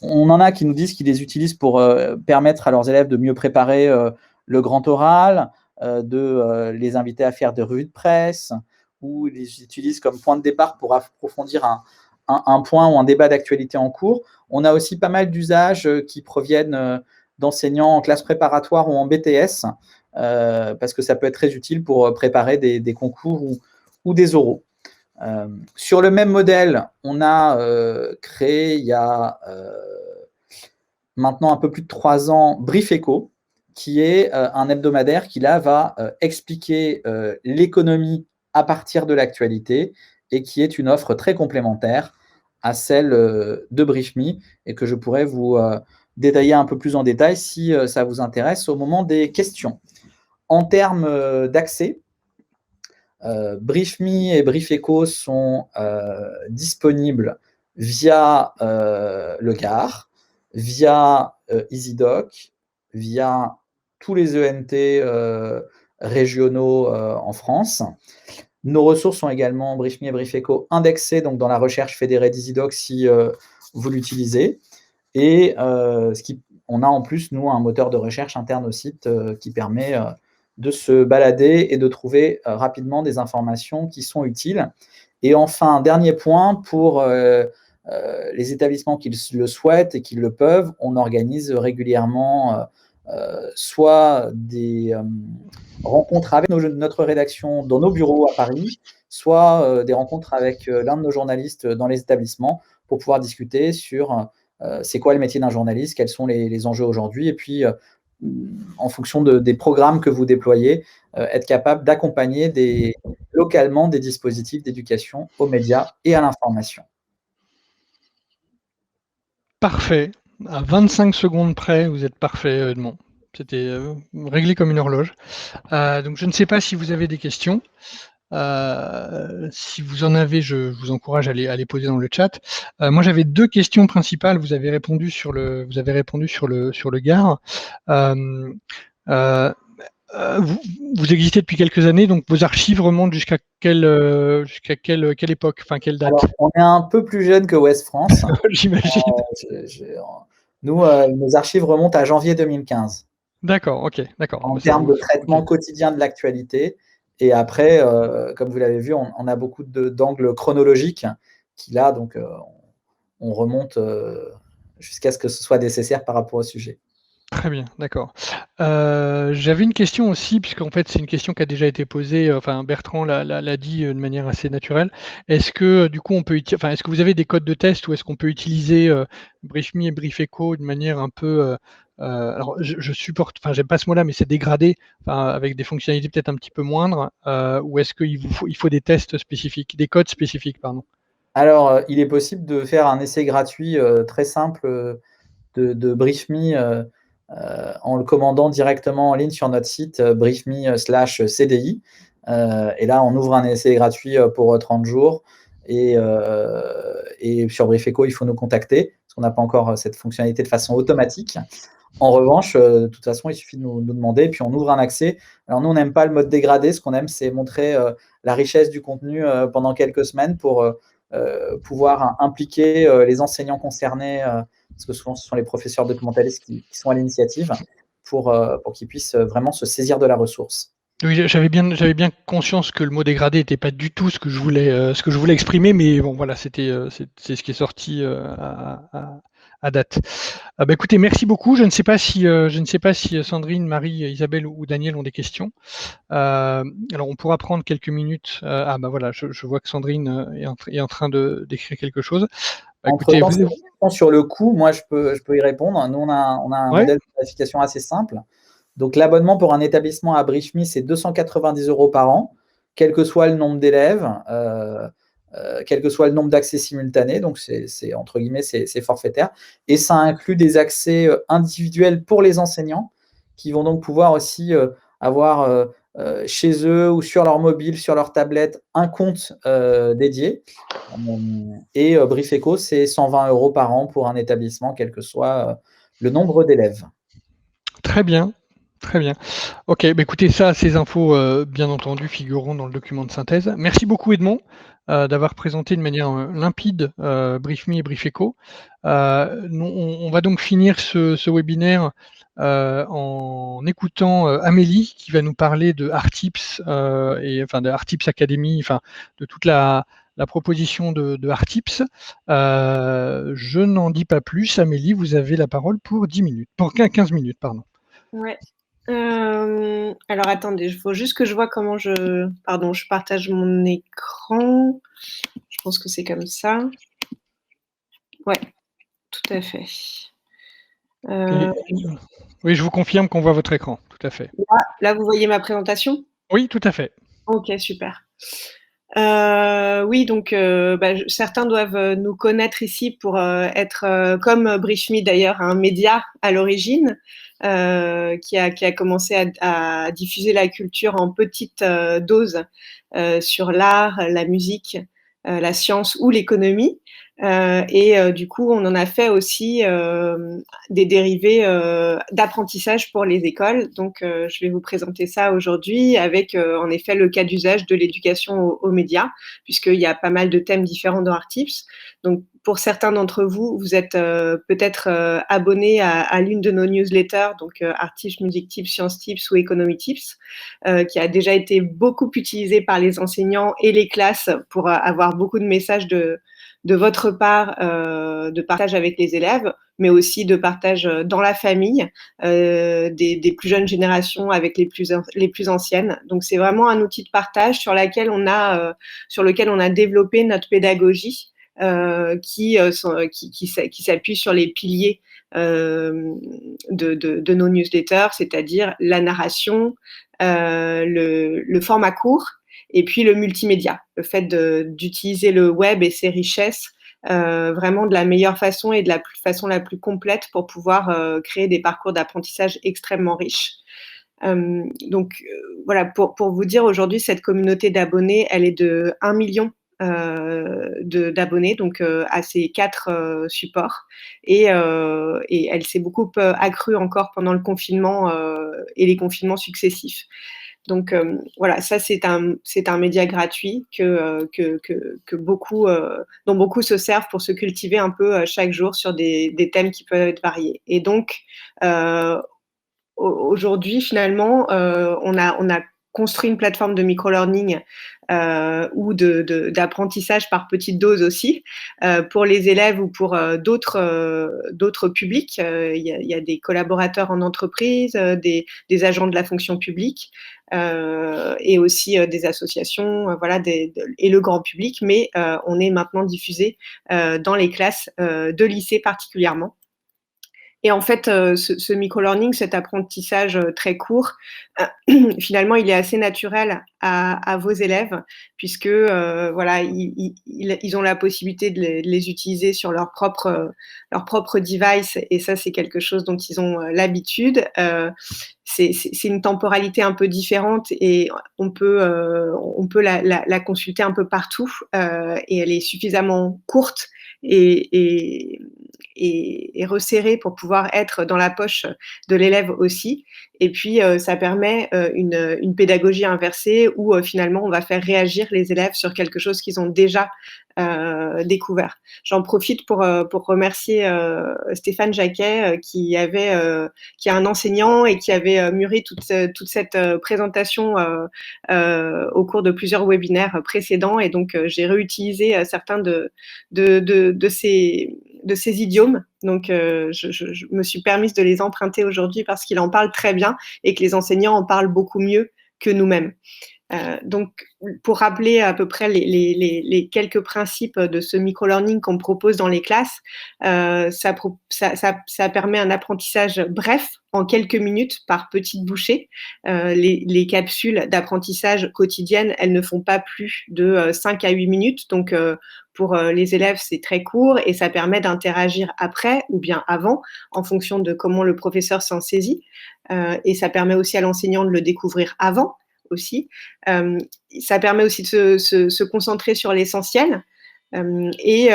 E: On en a qui nous disent qu'ils les utilisent pour permettre à leurs élèves de mieux préparer le grand oral, de les inviter à faire des revues de presse, ou ils les utilisent comme point de départ pour approfondir un point ou un débat d'actualité en cours. On a aussi pas mal d'usages qui proviennent d'enseignants en classe préparatoire ou en BTS, parce que ça peut être très utile pour préparer des concours ou des oraux. Sur le même modèle, on a créé il y a maintenant un peu plus de 3 ans BriefEco, qui est un hebdomadaire qui là va expliquer l'économie à partir de l'actualité et qui est une offre très complémentaire à celle de BriefMe et que je pourrais vous détailler un peu plus en détail si ça vous intéresse au moment des questions. En termes d'accès, BriefMe et BriefEco sont disponibles via le GAR, via EasyDoc, via tous les ENT régionaux en France. Nos ressources sont également, BriefMe et BriefEco, indexées donc, dans la recherche fédérée d'EasyDoc si vous l'utilisez. Et on a en plus, nous, un moteur de recherche interne au site qui permet de se balader et de trouver rapidement des informations qui sont utiles. Et enfin, dernier point, pour les établissements qui le souhaitent et qui le peuvent, on organise régulièrement soit des rencontres avec notre rédaction dans nos bureaux à Paris, soit des rencontres avec l'un de nos journalistes dans les établissements pour pouvoir discuter sur c'est quoi le métier d'un journaliste, quels sont les enjeux aujourd'hui, et puis en fonction des programmes que vous déployez, être capable d'accompagner localement des dispositifs d'éducation aux médias et à l'information.
A: Parfait. À 25 secondes près, vous êtes parfait, Edmond. C'était réglé comme une horloge. Donc, je ne sais pas si vous avez des questions. Si vous en avez, je vous encourage à les poser dans le chat. Moi, j'avais deux questions principales. Vous avez répondu sur le Gard. Euh, euh, vous, vous existez depuis quelques années, donc vos archives remontent jusqu'à quelle époque, enfin quelle date?
E: Alors, on est un peu plus jeune que Ouest France.
A: J'imagine.
E: Je- je- Nous, nos archives remontent à janvier 2015
A: D'accord, ok, d'accord.
E: en
A: Ça
E: termes
A: vous-
E: de traitement
A: ok.
E: quotidien de l'actualité. Et après, comme vous l'avez vu, on a beaucoup d'angles chronologiques qui, là, donc, on remonte jusqu'à ce que ce soit nécessaire par rapport au sujet.
A: Très bien, d'accord. J'avais une question aussi, puisqu'en fait c'est une question qui a déjà été posée, enfin Bertrand l'a dit de manière assez naturelle. Est-ce que du coup est-ce que vous avez des codes de test ou est-ce qu'on peut utiliser BriefMe et BriefEcho de manière un peu, alors je supporte, enfin j'aime pas ce mot-là, mais c'est dégradé, enfin, avec des fonctionnalités peut-être un petit peu moindres, ou est-ce qu'il faut des tests spécifiques, des codes spécifiques, pardon.
E: Alors, il est possible de faire un essai gratuit très simple de BriefMe en le commandant directement en ligne sur notre site briefme/CDI. Et là, on ouvre un essai gratuit pour 30 jours. Et sur BriefEcho, il faut nous contacter parce qu'on n'a pas encore cette fonctionnalité de façon automatique. En revanche, de toute façon, il suffit de nous demander et puis on ouvre un accès. Alors nous, on n'aime pas le mode dégradé. Ce qu'on aime, c'est montrer la richesse du contenu pendant quelques semaines pour pouvoir impliquer les enseignants concernés, parce que souvent, ce sont les professeurs documentalistes qui sont à l'initiative, pour qu'ils puissent vraiment se saisir de la ressource.
A: Oui, j'avais bien conscience que le mot dégradé n'était pas du tout ce que je voulais exprimer, mais bon, voilà, c'est ce qui est sorti à date. Bah, écoutez, merci beaucoup. Je ne sais pas si Sandrine, Marie, Isabelle ou Daniel ont des questions. Alors, on pourra prendre quelques minutes. Ah, bah voilà, je vois que Sandrine est en train d'écrire quelque chose. Bah, écoutez,
E: Entre-temps, sur le coût, moi, je peux y répondre. Nous, on a un
A: ouais,
E: modèle de tarification assez simple. Donc, l'abonnement pour un établissement à BriefMe, c'est 290 € par an, quel que soit le nombre d'élèves, quel que soit le nombre d'accès simultanés. Donc, entre guillemets, c'est forfaitaire. Et ça inclut des accès individuels pour les enseignants qui vont donc pouvoir aussi avoir chez eux ou sur leur mobile, sur leur tablette, un compte dédié. Et BriefEcho, c'est 120 € par an pour un établissement, quel que soit le nombre d'élèves.
A: très bien. Très bien. Ok, bah écoutez, ces infos, bien entendu, figureront dans le document de synthèse. Merci beaucoup, Edmond, d'avoir présenté de manière limpide BriefMe et BriefEcho. On va donc finir ce webinaire en écoutant Amélie, qui va nous parler de Artips, enfin de Artips Academy, enfin de toute la proposition de Artips. Je n'en dis pas plus. Amélie, vous avez la parole pour 10 minutes, pour 15 minutes, pardon.
D: Ouais. Alors attendez, il faut juste que je vois comment Pardon, je partage mon écran. Je pense que c'est comme ça. Ouais, tout à fait.
A: Oui, je vous confirme qu'on voit votre écran, tout à fait.
D: Là, vous voyez ma présentation?
A: Oui, tout à fait.
D: Ok, super. Oui, donc certains doivent nous connaître ici pour être, comme BriefMe d'ailleurs, un média à l'origine qui a commencé à diffuser la culture en petites doses sur l'art, la musique, la science ou l'économie. Du coup, on en a fait aussi des dérivés d'apprentissage pour les écoles. Donc, je vais vous présenter ça aujourd'hui avec, en effet, le cas d'usage de l'éducation aux médias, puisqu'il y a pas mal de thèmes différents dans Artips. Donc, pour certains d'entre vous, vous êtes peut-être abonnés à l'une de nos newsletters, donc Artips, Music Tips, Science Tips ou Economy Tips, qui a déjà été beaucoup utilisée par les enseignants et les classes pour avoir beaucoup de messages de votre part, de partage avec les élèves, mais aussi de partage dans la famille, des plus jeunes générations avec les plus anciennes. Donc, c'est vraiment un outil de partage sur lequel on a développé notre pédagogie qui s'appuie sur les piliers de nos newsletters, c'est-à-dire la narration, le format court, et puis le multimédia, le fait d'utiliser le web et ses richesses vraiment de la meilleure façon et de la façon la plus complète pour pouvoir créer des parcours d'apprentissage extrêmement riches.
F: Donc, voilà, pour vous dire, aujourd'hui, cette communauté d'abonnés, elle est de 1 million d'abonnés, donc à ces 4 supports. Et elle s'est beaucoup accrue encore pendant le confinement et les confinements successifs. Donc voilà, ça c'est un média gratuit dont beaucoup se servent pour se cultiver un peu chaque jour sur des thèmes qui peuvent être variés. Et donc aujourd'hui, finalement, on a construit une plateforme de micro-learning ou d'apprentissage par petite dose aussi pour les élèves ou pour d'autres publics. Il y a des collaborateurs en entreprise, des agents de la fonction publique et aussi des associations, voilà, et le grand public. Mais on est maintenant diffusé dans les classes de lycée particulièrement. Et en fait, ce micro-learning, cet apprentissage très court, finalement, il est assez naturel à vos élèves, puisque voilà, ils ont la possibilité de les utiliser sur leur propre device, et ça, c'est quelque chose dont ils ont l'habitude. C'est une temporalité un peu différente, et on peut la consulter un peu partout, et elle est suffisamment courte et resserrée pour pouvoir être dans la poche de l'élève aussi. Et puis, ça permet une pédagogie inversée où finalement, on va faire réagir les élèves sur quelque chose qu'ils ont déjà découvert. J'en profite pour remercier Stéphane Jacquet, qui est un enseignant et qui avait mûri toute cette présentation au cours de plusieurs webinaires précédents. Et donc, j'ai réutilisé certains de ces idiomes. Donc, je me suis permise de les emprunter aujourd'hui parce qu'il en parle très bien et que les enseignants en parlent beaucoup mieux que nous-mêmes. Donc, pour rappeler à peu près les quelques principes de ce micro-learning qu'on propose dans les classes, ça permet un apprentissage bref, en quelques minutes, par petites bouchées. Les capsules d'apprentissage quotidiennes, elles ne font pas plus de 5 à 8 minutes. Donc, pour les élèves, c'est très court et ça permet d'interagir après ou bien avant, en fonction de comment le professeur s'en saisit. Et ça permet aussi à l'enseignant de le découvrir avant aussi. Ça permet aussi de se concentrer sur l'essentiel et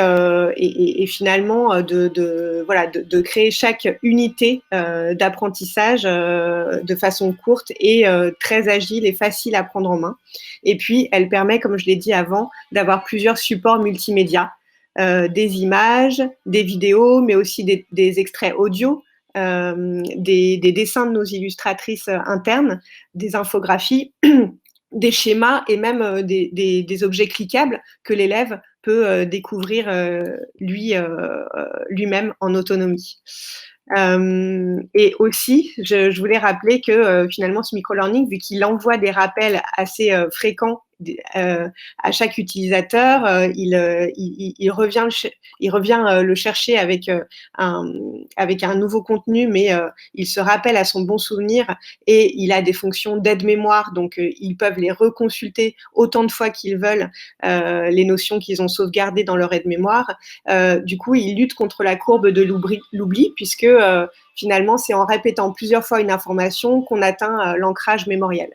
F: finalement de créer chaque unité d'apprentissage de façon courte et très agile et facile à prendre en main. Et puis, elle permet, comme je l'ai dit avant, d'avoir plusieurs supports multimédia, des images, des vidéos, mais aussi des extraits audio, des dessins de nos illustratrices internes, des infographies, des schémas et même des objets cliquables que l'élève peut découvrir lui-même en autonomie. Et aussi, je voulais rappeler que finalement, ce micro-learning, vu qu'il envoie des rappels assez fréquents à chaque utilisateur, il revient le chercher avec un nouveau contenu, mais il se rappelle à son bon souvenir et il a des fonctions d'aide-mémoire, donc ils peuvent les reconsulter autant de fois qu'ils veulent, les notions qu'ils ont sauvegardées dans leur aide-mémoire. Du coup, il lutte contre la courbe de l'oubli, puisque finalement, c'est en répétant plusieurs fois une information qu'on atteint l'ancrage mémoriel.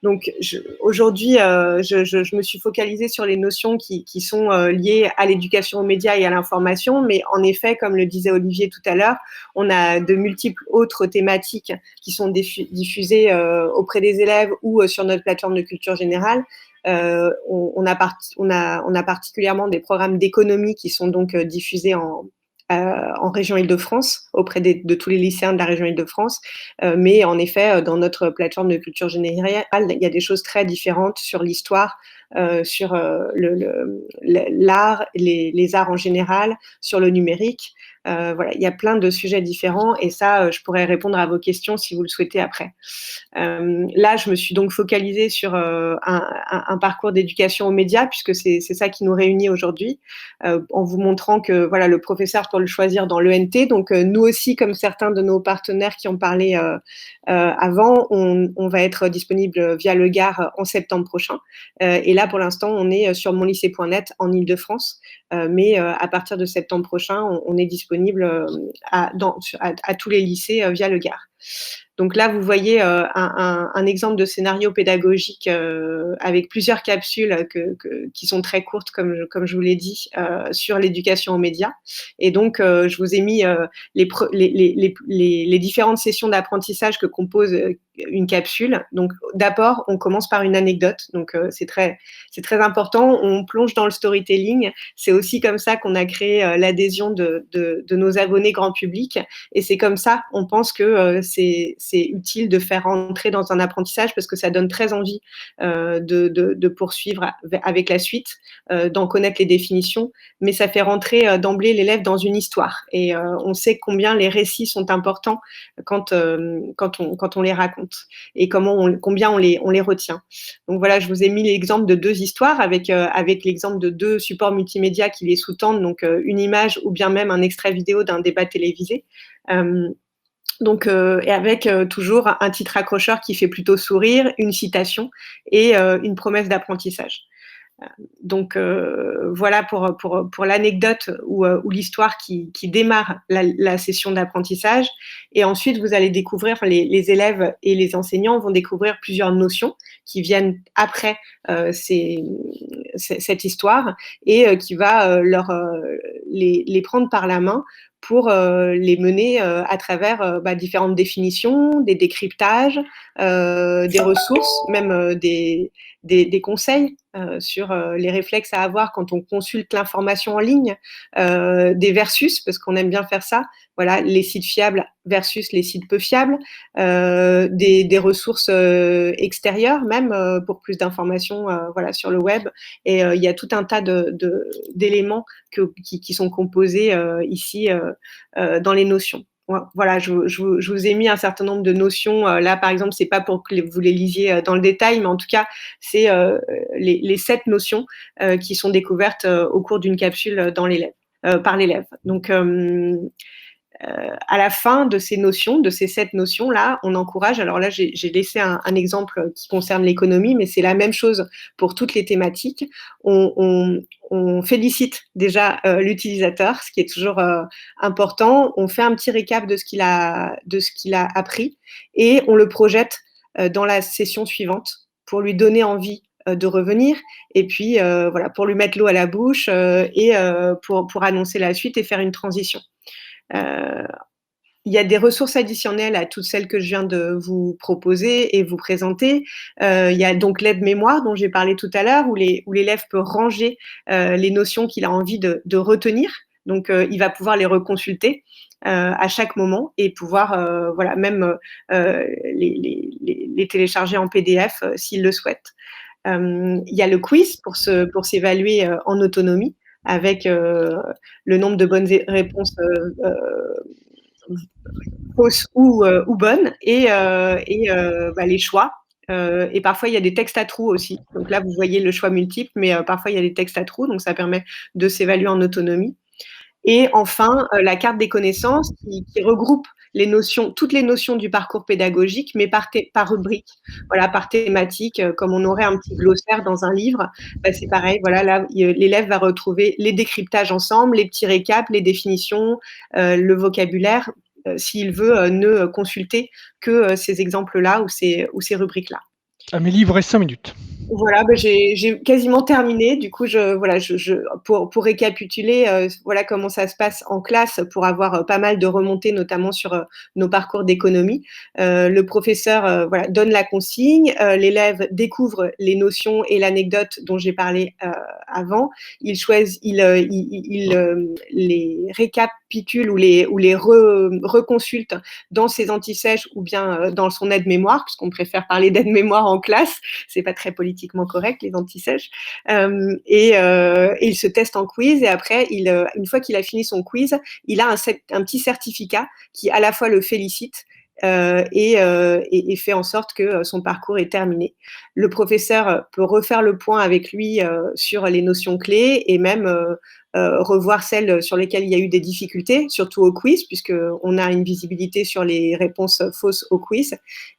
F: Donc aujourd'hui, je me suis focalisée sur les notions qui sont liées à l'éducation aux médias et à l'information, mais en effet, comme le disait Olivier tout à l'heure, on a de multiples autres thématiques qui sont diffusées auprès des élèves ou sur notre plateforme de culture générale. On a particulièrement des programmes d'économie qui sont donc diffusés en région Île-de-France, auprès de tous les lycéens de la région Île-de-France. Mais en effet, dans notre plateforme de culture générale, il y a des choses très différentes sur l'histoire, sur l'art, les arts en général, sur le numérique. Voilà, il y a plein de sujets différents et ça, je pourrais répondre à vos questions si vous le souhaitez après. Là, je me suis donc focalisée sur un parcours d'éducation aux médias, puisque c'est ça qui nous réunit aujourd'hui, en vous montrant que voilà, le professeur peut le choisir dans l'ENT. Donc, nous aussi, comme certains de nos partenaires qui ont parlé avant, on va être disponible via le Gard en septembre prochain. Et là, pour l'instant, on est sur monlycée.net en Île-de-France, mais à partir de septembre prochain, on est disponible à tous les lycées via le Gard. Donc là, vous voyez un exemple de scénario pédagogique avec plusieurs capsules qui sont très courtes, comme je vous l'ai dit, sur l'éducation aux médias. Et donc, je vous ai mis les différentes sessions d'apprentissage que compose une capsule. Donc, d'abord, on commence par une anecdote. Donc, c'est très important. On plonge dans le storytelling. C'est aussi comme ça qu'on a créé l'adhésion de nos abonnés grand public. Et c'est comme ça, on pense que c'est utile de faire entrer dans un apprentissage parce que ça donne très envie de poursuivre avec la suite, d'en connaître les définitions, mais ça fait rentrer d'emblée l'élève dans une histoire. Et on sait combien les récits sont importants quand on les raconte et combien on les retient. Donc voilà, je vous ai mis l'exemple de 2 histoires avec l'exemple de 2 supports multimédia qui les sous-tendent, donc une image ou bien même un extrait vidéo d'un débat télévisé. Donc, et avec toujours un titre accrocheur qui fait plutôt sourire, une citation et une promesse d'apprentissage. Donc voilà pour l'anecdote ou l'histoire qui démarre la session d'apprentissage. Et ensuite, vous allez découvrir, les élèves et les enseignants vont découvrir plusieurs notions qui viennent après cette histoire et qui va les prendre par la main pour les mener à travers différentes définitions, des décryptages, des ressources, même des conseils sur les réflexes à avoir quand on consulte l'information en ligne, des versus, parce qu'on aime bien faire ça, voilà, les sites fiables versus les sites peu fiables, des ressources extérieures même pour plus d'informations voilà, sur le web. Et il y a tout un tas d'éléments qui sont composés ici dans les notions. Voilà, je vous ai mis un certain nombre de notions. Là, par exemple, c'est pas pour que vous les lisiez dans le détail, mais en tout cas, c'est les 7 notions qui sont découvertes au cours d'une capsule par l'élève. Donc, à la fin de ces notions, de ces 7 notions-là, on encourage, alors là j'ai laissé un exemple qui concerne l'économie, mais c'est la même chose pour toutes les thématiques. On félicite déjà l'utilisateur, ce qui est toujours important. On fait un petit récap de ce qu'il a appris et on le projette dans la session suivante pour lui donner envie de revenir et puis voilà, pour lui mettre l'eau à la bouche et pour annoncer la suite et faire une transition. Il y a des ressources additionnelles à toutes celles que je viens de vous proposer et vous présenter. Il y a donc l'aide-mémoire dont j'ai parlé tout à l'heure, où l'élève peut ranger les notions qu'il a envie de retenir. Donc, il va pouvoir les reconsulter à chaque moment et pouvoir voilà, même les télécharger en PDF s'il le souhaite. Il y a le quiz pour s'évaluer en autonomie, avec le nombre de bonnes réponses fausses ou bonnes et les choix. Et parfois, il y a des textes à trous aussi. Donc là, vous voyez le choix multiple, mais parfois, il y a des textes à trous. Donc, ça permet de s'évaluer en autonomie. Et enfin, la carte des connaissances qui regroupe toutes les notions du parcours pédagogique, mais par rubrique, voilà, par thématique, comme on aurait un petit glossaire dans un livre. C'est pareil, voilà, là, l'élève va retrouver les décryptages ensemble, les petits récaps, les définitions, le vocabulaire, s'il veut ne consulter que ces exemples-là ou ces rubriques-là.
A: Amélie, il vous reste 5 minutes.
F: Voilà, j'ai quasiment terminé. Du coup, pour récapituler, voilà comment ça se passe en classe pour avoir pas mal de remontées, notamment sur nos parcours d'économie. Le professeur voilà, donne la consigne, l'élève découvre les notions et l'anecdote dont j'ai parlé avant. Il les récapitule ou les reconsulte dans ses antisèches ou bien dans son aide-mémoire, puisqu'on préfère parler d'aide-mémoire en classe. C'est pas très politiquement correct, les antisèches. Et il se teste en quiz et après, une fois qu'il a fini son quiz, il a un petit certificat qui à la fois le félicite et fait en sorte que son parcours est terminé. Le professeur peut refaire le point avec lui sur les notions clés et même revoir celles sur lesquelles il y a eu des difficultés, surtout au quiz, puisqu'on a une visibilité sur les réponses fausses au quiz.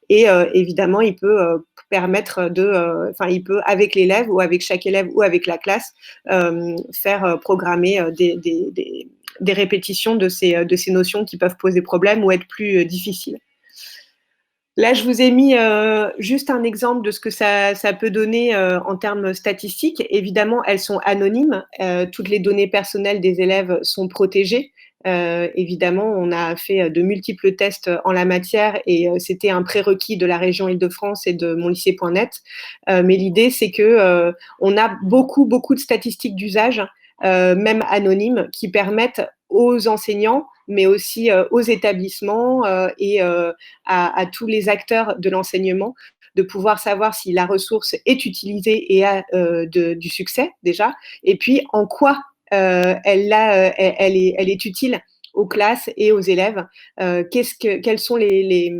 F: Et évidemment, il peut permettre il peut, avec l'élève ou avec chaque élève ou avec la classe, faire programmer des répétitions de ces notions qui peuvent poser problème ou être plus difficiles. Là, je vous ai mis juste un exemple de ce que ça peut donner en termes statistiques. Évidemment, elles sont anonymes. Toutes les données personnelles des élèves sont protégées. Évidemment, on a fait de multiples tests en la matière et c'était un prérequis de la région Île-de-France et de monlycée.net. Mais l'idée, c'est que on a beaucoup de statistiques d'usage, même anonymes, qui permettent aux enseignants, mais aussi aux établissements et à tous les acteurs de l'enseignement de pouvoir savoir si la ressource est utilisée et a du succès déjà, et puis en quoi elle est utile aux classes et aux élèves. Quels sont les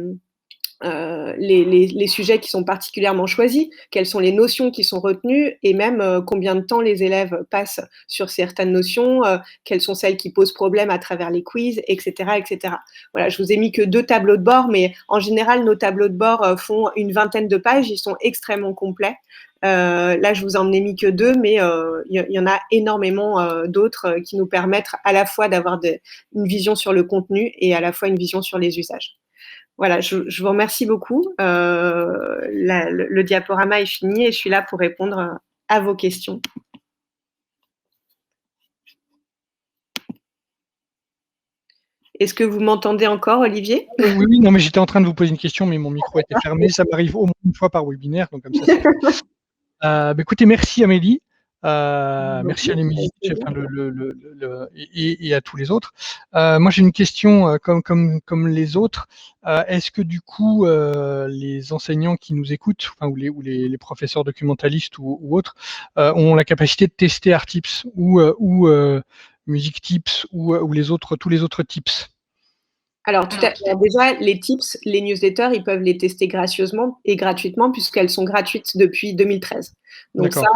F: sujets qui sont particulièrement choisis, quelles sont les notions qui sont retenues et même combien de temps les élèves passent sur certaines notions, quelles sont celles qui posent problème à travers les quiz, etc., etc. Voilà, je vous ai mis que 2 tableaux de bord, mais en général, nos tableaux de bord font une vingtaine de pages, ils sont extrêmement complets. Là, je vous en ai mis que 2, mais il y en a énormément d'autres qui nous permettent à la fois d'avoir une vision sur le contenu et à la fois une vision sur les usages. Voilà, je vous remercie beaucoup. Le diaporama est fini et je suis là pour répondre à vos questions. Est-ce que vous m'entendez encore, Olivier?
A: Oui, non, mais j'étais en train de vous poser une question, mais mon micro était fermé. Ça m'arrive au moins une fois par webinaire, donc comme ça. Écoutez, merci Amélie. Merci à l'Émilie et à tous les autres. Moi, j'ai une question comme les autres. Est-ce que du coup, les enseignants qui nous écoutent, enfin, ou les professeurs documentalistes ou autres, ont la capacité de tester Artips ou Music Tips ou tous les autres tips?
F: Alors, déjà, les tips, les newsletters, ils peuvent les tester gracieusement et gratuitement puisqu'elles sont gratuites depuis 2013. Donc ça,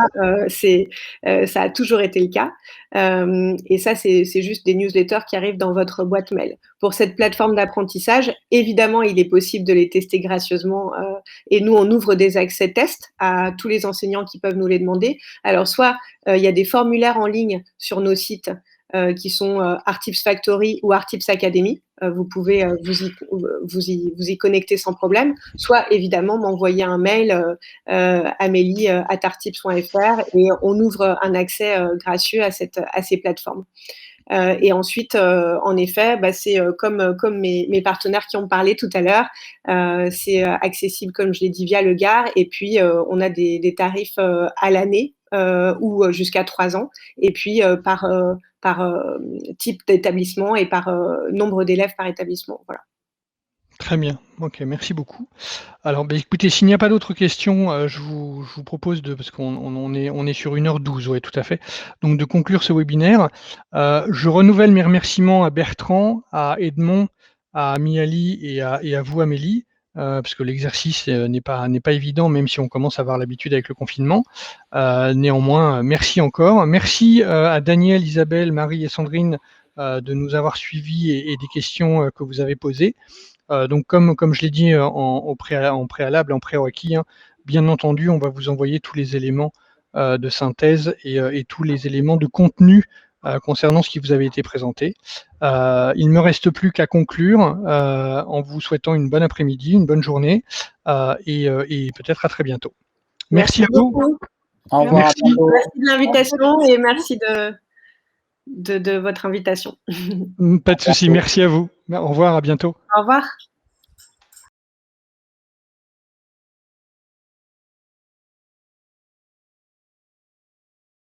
F: ça a toujours été le cas. Et ça, c'est juste des newsletters qui arrivent dans votre boîte mail. Pour cette plateforme d'apprentissage, évidemment, il est possible de les tester gracieusement. Et nous, on ouvre des accès tests à tous les enseignants qui peuvent nous les demander. Alors, soit il y a des formulaires en ligne sur nos sites qui sont Artips Factory ou Artips Academy. Vous pouvez vous y connecter sans problème. Soit, évidemment, m'envoyer un mail amélie@artips.fr et on ouvre un accès gracieux à ces plateformes. Et ensuite, en effet, c'est comme mes partenaires qui ont parlé tout à l'heure, c'est accessible, comme je l'ai dit, via le GAR. Et puis, on a des tarifs à l'année ou jusqu'à 3 ans. Et puis, par type d'établissement et par nombre d'élèves par établissement. Voilà.
A: Très bien, ok, merci beaucoup. Alors, écoutez, s'il n'y a pas d'autres questions, je vous propose parce qu'on est sur 1h12, oui, tout à fait, donc de conclure ce webinaire. Je renouvelle mes remerciements à Bertrand, à Edmond, à Miali et à vous, Amélie, parce que l'exercice n'est pas évident, même si on commence à avoir l'habitude avec le confinement. Néanmoins, merci encore. Merci à Daniel, Isabelle, Marie et Sandrine de nous avoir suivis et des questions que vous avez posées. Donc, comme je l'ai dit en préalable, en prérequis, bien entendu, on va vous envoyer tous les éléments de synthèse et tous les éléments de contenu concernant ce qui vous avait été présenté. Il ne me reste plus qu'à conclure en vous souhaitant une bonne après-midi, une bonne journée et peut-être à très bientôt. Merci à vous.
E: Au revoir.
F: Merci de l'invitation et merci de votre invitation.
A: Pas de souci, merci à vous. Au revoir, à bientôt.
F: Au revoir.